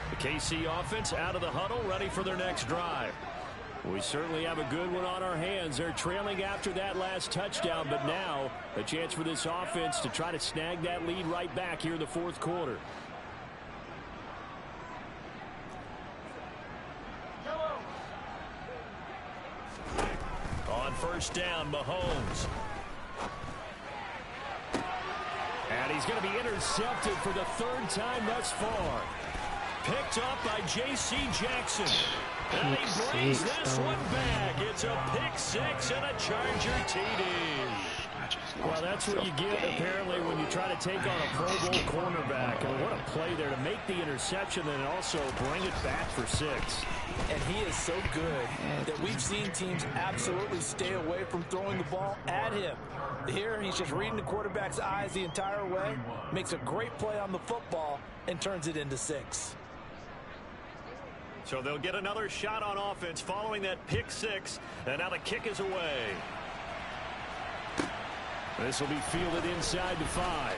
The KC offense out of the huddle, ready for their next drive. We certainly have a good one on our hands. They're trailing after that last touchdown, but now a chance for this offense to try to snag that lead right back here in the 4th quarter. On 1st down, Mahomes. And he's going to be intercepted for the 3rd time thus far. Picked up by J.C. Jackson. And he brings this one back. It's a pick 6 and a Charger TD. Well, that's what you get, apparently, when you try to take on a Pro Bowl cornerback. And what a play there to make the interception and also bring it back for 6. And he is so good that we've seen teams absolutely stay away from throwing the ball at him. Here, he's just reading the quarterback's eyes the entire way, makes a great play on the football, and turns it into 6. So they'll get another shot on offense following that pick 6, and now the kick is away. This will be fielded inside the 5.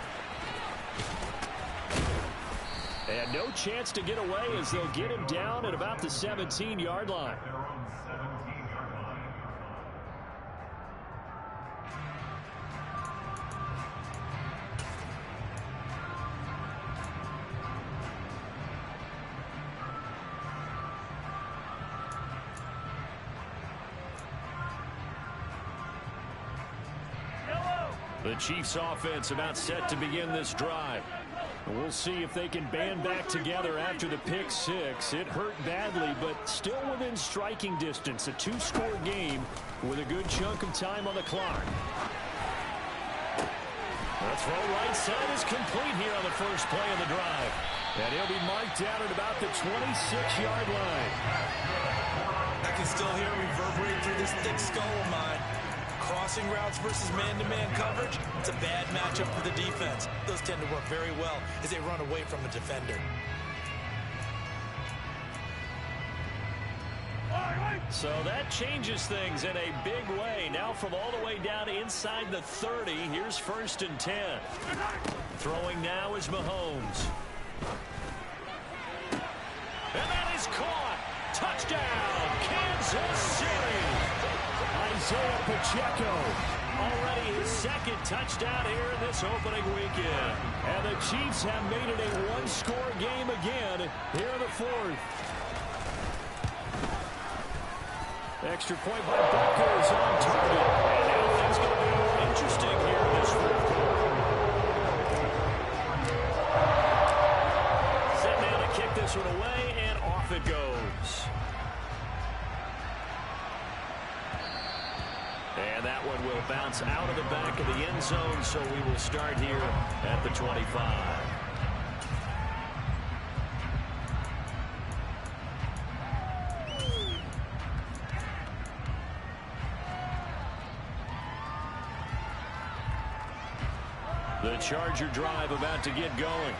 And no chance to get away as they'll get him down at about the 17-yard line. The Chiefs offense about set to begin this drive. We'll see if they can band back together after the pick six. It hurt badly, but still within striking distance. A two-score game with a good chunk of time on the clock. The throw right side is complete here on the first play of the drive. And he'll be marked down at about the 26-yard line. I can still hear it reverberate through this thick skull of mine. Crossing routes versus man-to-man coverage, it's a bad matchup for the defense. Those tend to work very well as they run away from a defender. So that changes things in a big way. Now from all the way down inside the 30, here's 1st and 10. Throwing now is Mahomes. And that is caught. Touchdown, Kansas City. Isaiah Pacheco, already his second touchdown here in this opening weekend. And the Chiefs have made it a one-score game again here in the fourth. Extra point by Butker is on target. And now things going to be more interesting here in this fourth quarter. Set now to kick this one away, and off it goes. And that one will bounce out of the back of the end zone, so we will start here at the 25. The Charger drive about to get going.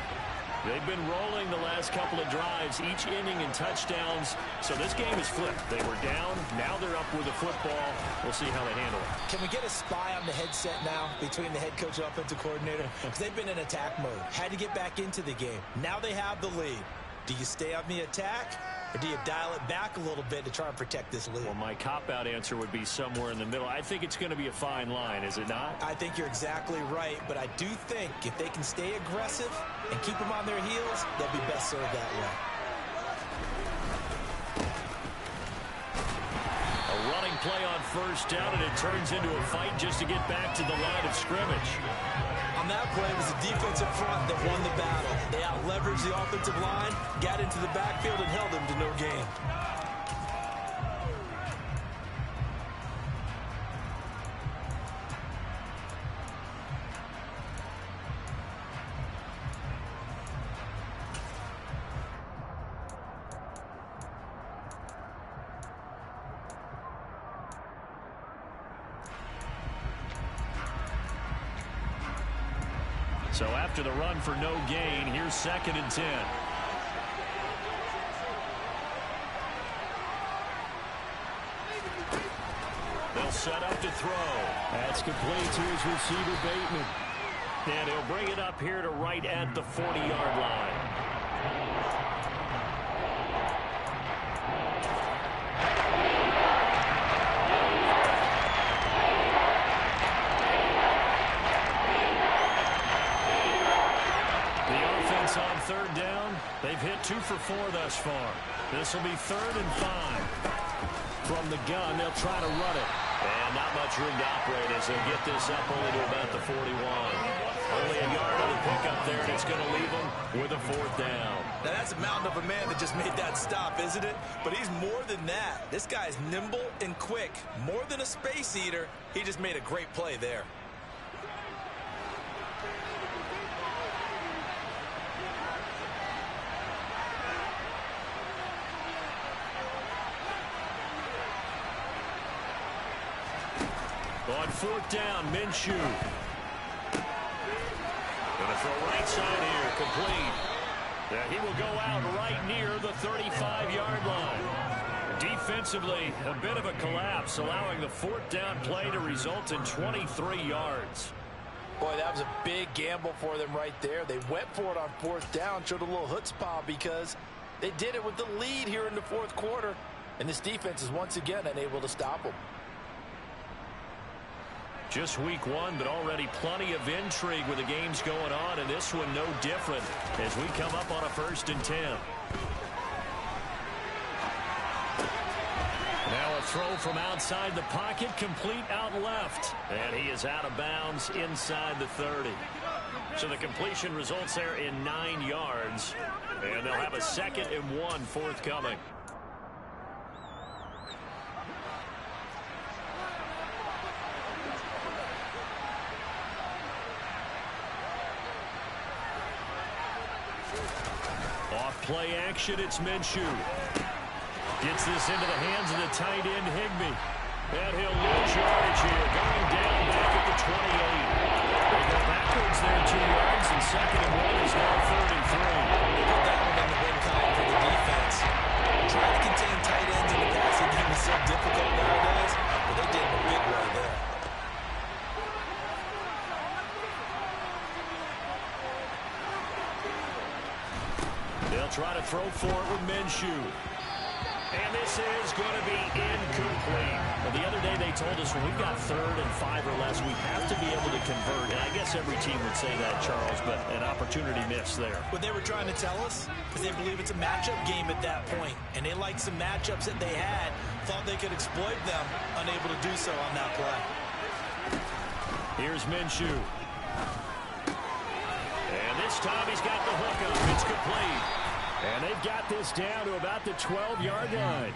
They've been rolling the last couple of drives, each inning in touchdowns. So this game is flipped. They were down. Now they're up with the football. We'll see how they handle it. Can we get a spy on the headset now between the head coach and offensive coordinator? Because they've been in attack mode. Had to get back into the game. Now they have the lead. Do you stay on the attack, or do you dial it back a little bit to try and protect this lead? Well, my cop-out answer would be somewhere in the middle. I think it's going to be a fine line, is it not? I think you're exactly right, but I do think if they can stay aggressive and keep them on their heels, they'll be best served that way. A running play on first down, and it turns into a fight just to get back to the line of scrimmage. On that play, it was the defensive front that won the battle. They out-leveraged the offensive line, got into the backfield, and held them to no gain. So after the run for no gain, here's 2nd and 10. They'll set up to throw. That's complete to his receiver, Bateman. And he'll bring it up here to right at the 40-yard line. On 3rd down, they've hit 2 for 4 thus far. This will be 3rd and 5. From the gun, they'll try to run it. And not much room to operate as they'll get this up only to about the 41. Only a yard on the pickup there, and it's going to leave them with a 4th down. Now, that's a mountain of a man that just made that stop, isn't it? But he's more than that. This guy's nimble and quick. More than a space eater, he just made a great play there. On 4th down, Minshew. Gonna throw right side here, complete. He will go out right near the 35-yard line. Defensively, a bit of a collapse, allowing the 4th down play to result in 23 yards. Boy, that was a big gamble for them right there. They went for it on 4th down, showed a little chutzpah because they did it with the lead here in the 4th quarter. And this defense is once again unable to stop them. Just week 1, but already plenty of intrigue with the games going on, and this one no different as we come up on a 1st and 10. Now a throw from outside the pocket, complete out left. And he is out of bounds inside the 30. So the completion results there in 9 yards. And they'll have a 2nd and 1 forthcoming. Off play action, it's Minshew. Gets this into the hands of the tight end, Higbee. And he'll lose yardage here, going down back at the 28. They go backwards there 2 yards, and 2nd and 1 is now 3rd and 3. Put that one in the win column for the defense. Trying to contain tight ends in the passing game is so difficult nowadays, but they did it in a big way there. They'll try to throw for it with Minshew. And this is going to be incomplete. Well, the other day they told us when we've got 3rd and 5 or less, we have to be able to convert. And I guess every team would say that, Charles, but an opportunity missed there. What they were trying to tell us is they believe it's a matchup game at that point. And they liked some matchups that they had, thought they could exploit them, unable to do so on that play. Here's Minshew. And this time he's got the hook up. It's complete. And they've got this down to about the 12-yard line.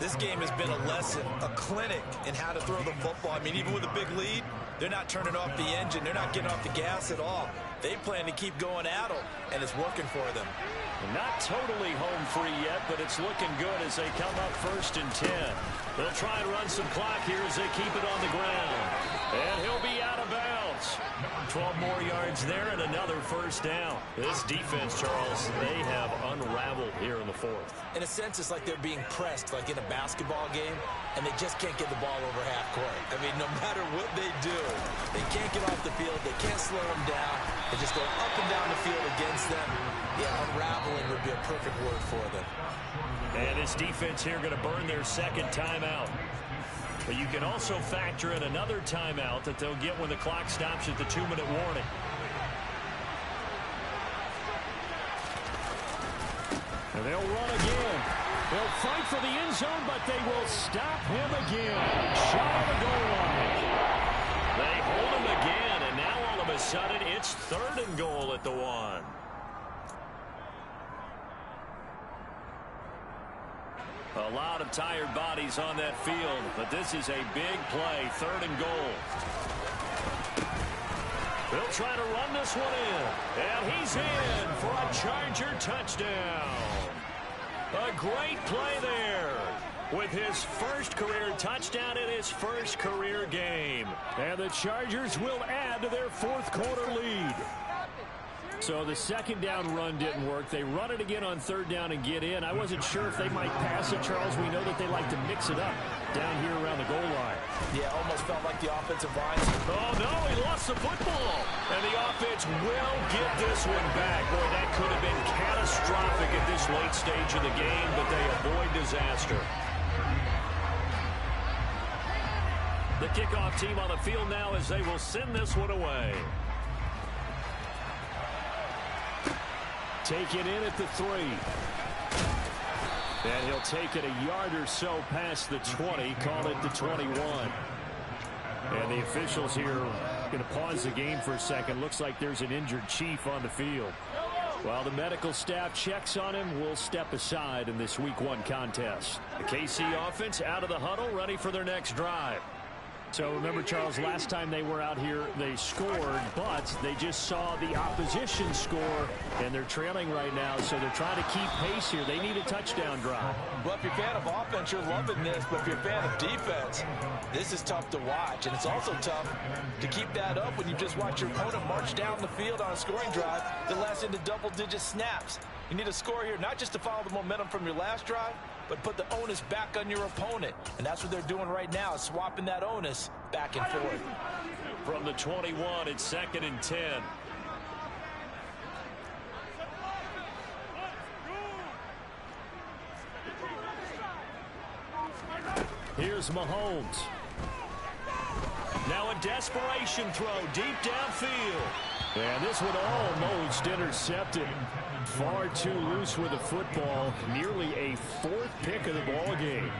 This game has been a lesson, a clinic in how to throw the football. I mean, even with a big lead, they're not turning off the engine. They're not getting off the gas at all. They plan to keep going at them, and it's working for them. Not totally home free yet, but it's looking good as they come up 1st and 10. They'll try and run some clock here as they keep it on the ground. And he'll be out of bounds. 12 more yards there and another 1st down. This defense, Charles, they have unraveled here in the 4th. In a sense, it's like they're being pressed, like in a basketball game, and they just can't get the ball over half court. I mean, no matter what they do, they can't get off the field. They can't slow them down. They just go up and down the field against them. Yeah, unraveling would be a perfect word for them. And this defense here going to burn their 2nd timeout. But you can also factor in another timeout that they'll get when the clock stops at the 2-minute warning. And they'll run again. They'll fight for the end zone, but they will stop him again. Shy of the goal line. They hold him again, and now all of a sudden it's 3rd and goal at the 1. A lot of tired bodies on that field, but this is a big play, 3rd and goal. They'll try to run this one in, and he's in for a Charger touchdown. A great play there with his 1st career touchdown in his 1st career game. And the Chargers will add to their 4th quarter lead. So the 2nd down run didn't work. They run it again on 3rd down and get in. I wasn't sure if they might pass it, Charles. We know that they like to mix it up down here around the goal line. Yeah, almost felt like the offensive line. Oh, no, he lost the football. And the offense will get this one back. Boy, that could have been catastrophic at this late stage of the game, but they avoid disaster. The kickoff team on the field now as they will send this one away. Take it in at the 3. And he'll take it a yard or so past the 20, call it the 21. And the officials here going to pause the game for a second. Looks like there's an injured Chief on the field. While the medical staff checks on him, we'll step aside in this Week 1 contest. The KC offense out of the huddle, ready for their next drive. So remember, Charles, last time they were out here, they scored, but they just saw the opposition score, and they're trailing right now, so they're trying to keep pace here. They need a touchdown drive. Well, if you're a fan of offense, you're loving this, but if you're a fan of defense, this is tough to watch, and it's also tough to keep that up when you just watch your opponent march down the field on a scoring drive that lasts into double-digit snaps. You need a score here, not just to follow the momentum from your last drive, but put the onus back on your opponent. And that's what they're doing right now, swapping that onus back and forth. From the 21, it's 2nd and 10. Here's Mahomes. Now a desperation throw deep downfield. And this one almost intercepted. Far too loose with the football. Nearly a fourth pick of the ball game.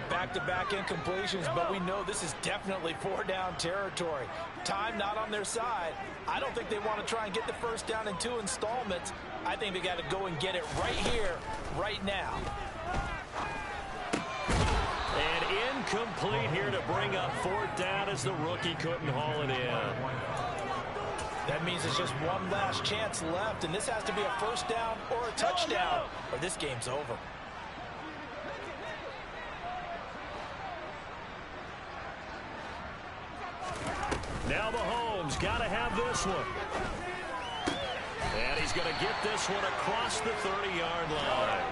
Back-to-back incompletions, but we know this is definitely four-down territory. Time not on their side. I don't think they want to try and get the first down in 2 installments. I think they got to go and get it right here, right now. And incomplete here to bring up fourth down as the rookie couldn't haul it in. That means there's just one last chance left, and this has to be a first down or a touchdown, or this game's over. Now Mahomes got to have this one. And he's going to get this one across the 30-yard line.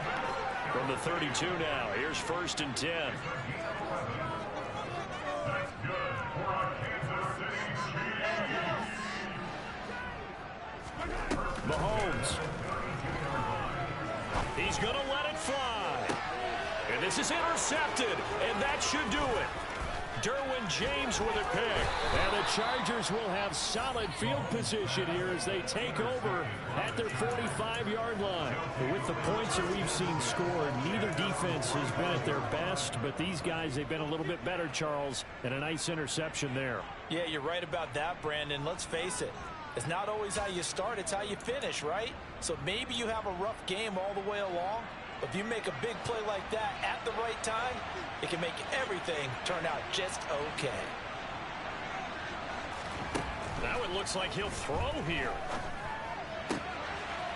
From the 32 now, here's 1st and 10. Mahomes. He's going to let it fly. And this is intercepted, and that should do it. Derwin James with a pick. And the Chargers will have solid field position here as they take over at their 45-yard line. With the points that we've seen scored, neither defense has been at their best, but these guys, they've been a little bit better, Charles, and a nice interception there. Yeah, you're right about that, Brandon. Let's face it. It's not always how you start, it's how you finish, right? So maybe you have a rough game all the way along. If you make a big play like that at the right time, it can make everything turn out just okay. Now it looks like he'll throw here.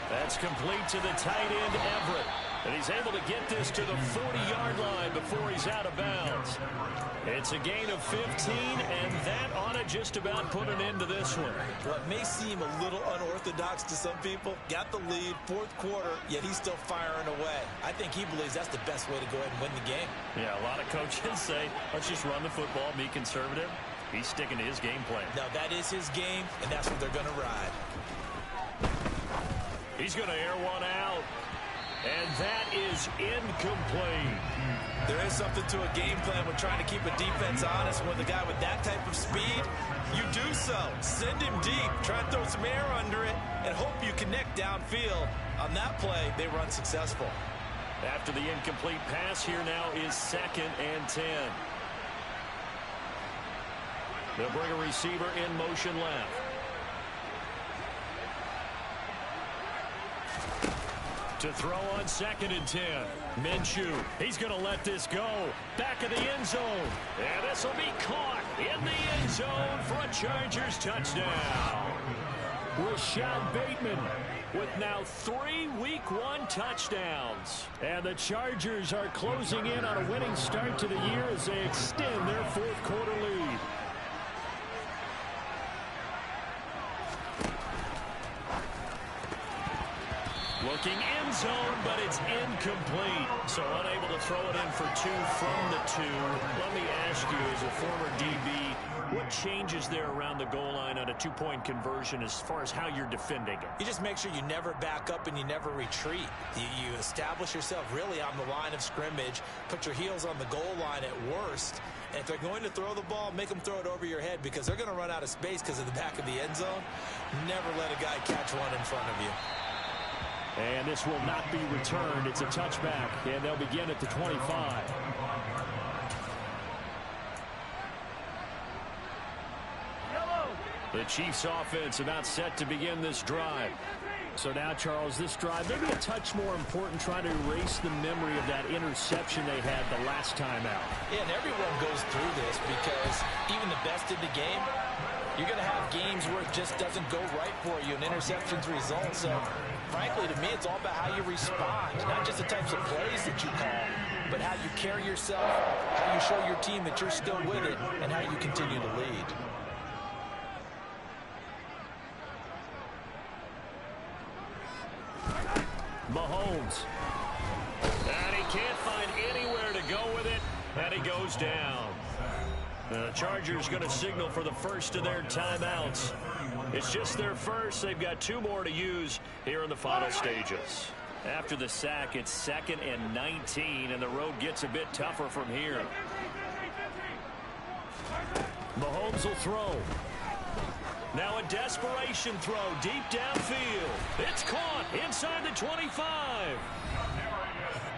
That's complete to the tight end, Everett. And he's able to get this to the 40-yard line before he's out of bounds. It's a gain of 15, and that ought to just about put an end to this one. Well, it may seem a little unorthodox to some people. Got the lead, 4th quarter, yet he's still firing away. I think he believes that's the best way to go ahead and win the game. Yeah, a lot of coaches say, let's just run the football, be conservative. He's sticking to his game plan. No, that is his game, and that's what they're going to ride. He's going to air one out. And that is incomplete. There is something to a game plan when trying to keep a defense honest. With a guy with that type of speed, you do so. Send him deep. Try and throw some air under it and hope you connect downfield. On that play, they run successful. After the incomplete pass, here now is 2nd and 10. They'll bring a receiver in motion left. To throw on 2nd and 10. Minshew, he's going to let this go. Back of the end zone. And this will be caught in the end zone for a Chargers touchdown. Rashad Bateman with now 3 Week 1 touchdowns. And the Chargers are closing in on a winning start to the year as they extend their 4th quarter lead. Looking end zone, but it's incomplete. So unable to throw it in for 2 from the 2. Let me ask you, as a former DB, what changes there around the goal line on a 2-point conversion as far as how you're defending it? You just make sure you never back up and you never retreat. You establish yourself really on the line of scrimmage, put your heels on the goal line at worst. And if they're going to throw the ball, make them throw it over your head because they're going to run out of space because of the back of the end zone. Never let a guy catch one in front of you. And this will not be returned. It's a touchback, and they'll begin at the 25. The Chiefs offense about set to begin this drive. So now, Charles, this drive maybe a touch more important, trying to erase the memory of that interception they had the last time out. Yeah, and everyone goes through this because even the best in the game, you're going to have games where it just doesn't go right for you, and interceptions result. So, frankly, to me, it's all about how you respond, not just the types of plays that you call, but how you carry yourself, how you show your team that you're still with it, and how you continue to lead. Mahomes. And he can't find anywhere to go with it, and he goes down. The Chargers going to signal for the first of their timeouts. It's just their first. They've got 2 more to use here in the final stages. After the sack, it's 2nd and 19, and the road gets a bit tougher from here. Mahomes will throw. Now a desperation throw deep downfield. It's caught inside the 25.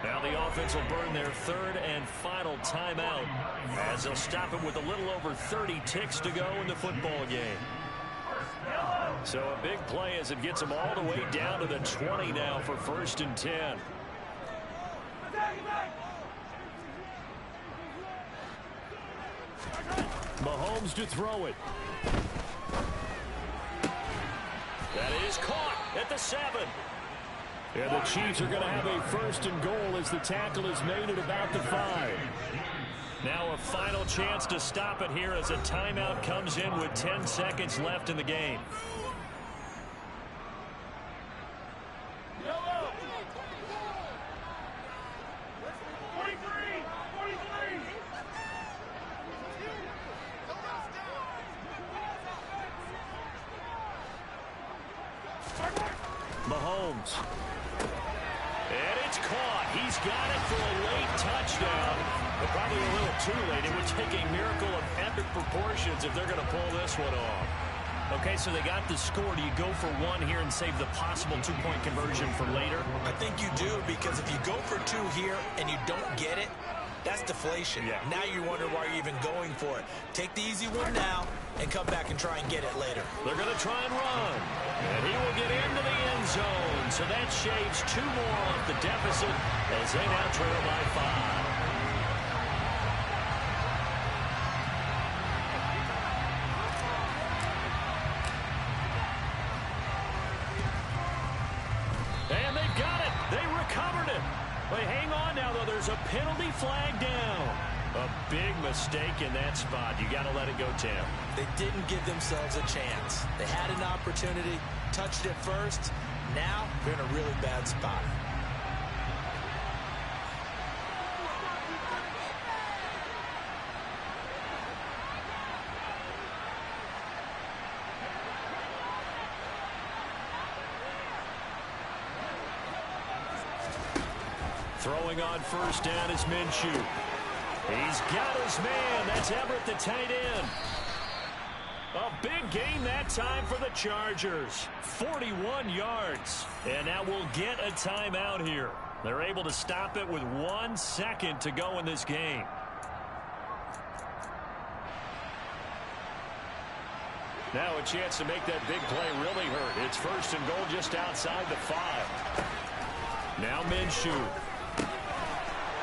Now the offense will burn their third and final timeout as they'll stop it with a little over 30 ticks to go in the football game. So a big play as it gets them all the way down to the 20 now for 1st and 10. Mahomes to throw it. That is caught at the 7. And the Chiefs are going to have a 1st and goal as the tackle is made at about the 5. Now a final chance to stop it here as a timeout comes in with 10 seconds left in the game. Mahomes. And it's caught. He's got it for a late touchdown. But probably a little too late. It would take a miracle of epic proportions if they're going to pull this one off. Okay, so they got the score. Do you go for one here and save the possible 2-point conversion for later? I think you do, because if you go for 2 here and you don't get it, that's deflation. Yeah. Now you wonder why you're even going for it. Take the easy one now and come back and try and get it later. They're going to try and run. And he will get into the end zone. So that shaves 2 more off the deficit as they now trail by 5. And they've got it. They recovered it. They hang on now, though. There's a penalty flag down. A big mistake in that spot. You got to let it go, Tim. They didn't give themselves a chance. They had an opportunity, touched it first. Now they're in a really bad spot. Throwing on 1st down is Minshew. He's got his man. That's Everett, the tight end. A big gain that time for the Chargers. 41 yards. And now we'll get a timeout here. They're able to stop it with 1 second to go in this game. Now a chance to make that big play really hurt. It's 1st and goal just outside the 5. Now Minshew.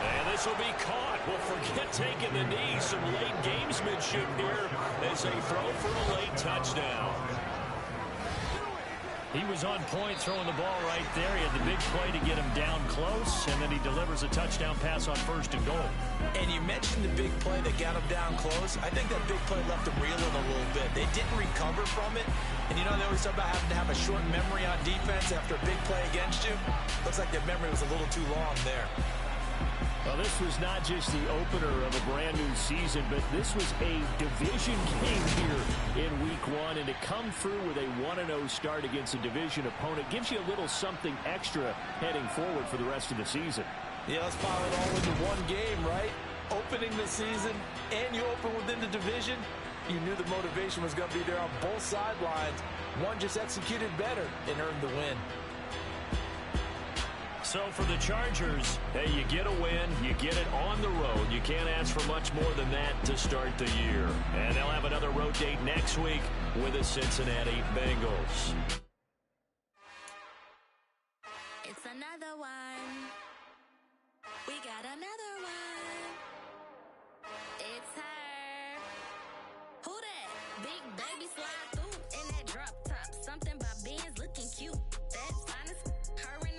And this will be caught. Well, forget taking the knee. Some late gamesmanship here as they throw for a late touchdown. He was on point throwing the ball right there. He had the big play to get him down close, and then he delivers a touchdown pass on 1st and goal. And you mentioned the big play that got him down close. I think that big play left him reeling a little bit. They didn't recover from it. And you know, they always talk about having to have a short memory on defense after a big play against you. Looks like their memory was a little too long there. Well, this was not just the opener of a brand new season, but this was a division game here in week 1. And to come through with a 1-0 start against a division opponent gives you a little something extra heading forward for the rest of the season. Yeah, let's pile it all into one game, right? Opening the season, and you open within the division. You knew the motivation was going to be there on both sidelines. One just executed better and earned the win. So for the Chargers, hey, you get a win, you get it on the road. You can't ask for much more than that to start the year. And they'll have another road date next week with the Cincinnati Bengals. It's another one. We got another one. It's her. Who that? Big baby slide through in that drop top. Something by Benz looking cute. That's fine as her and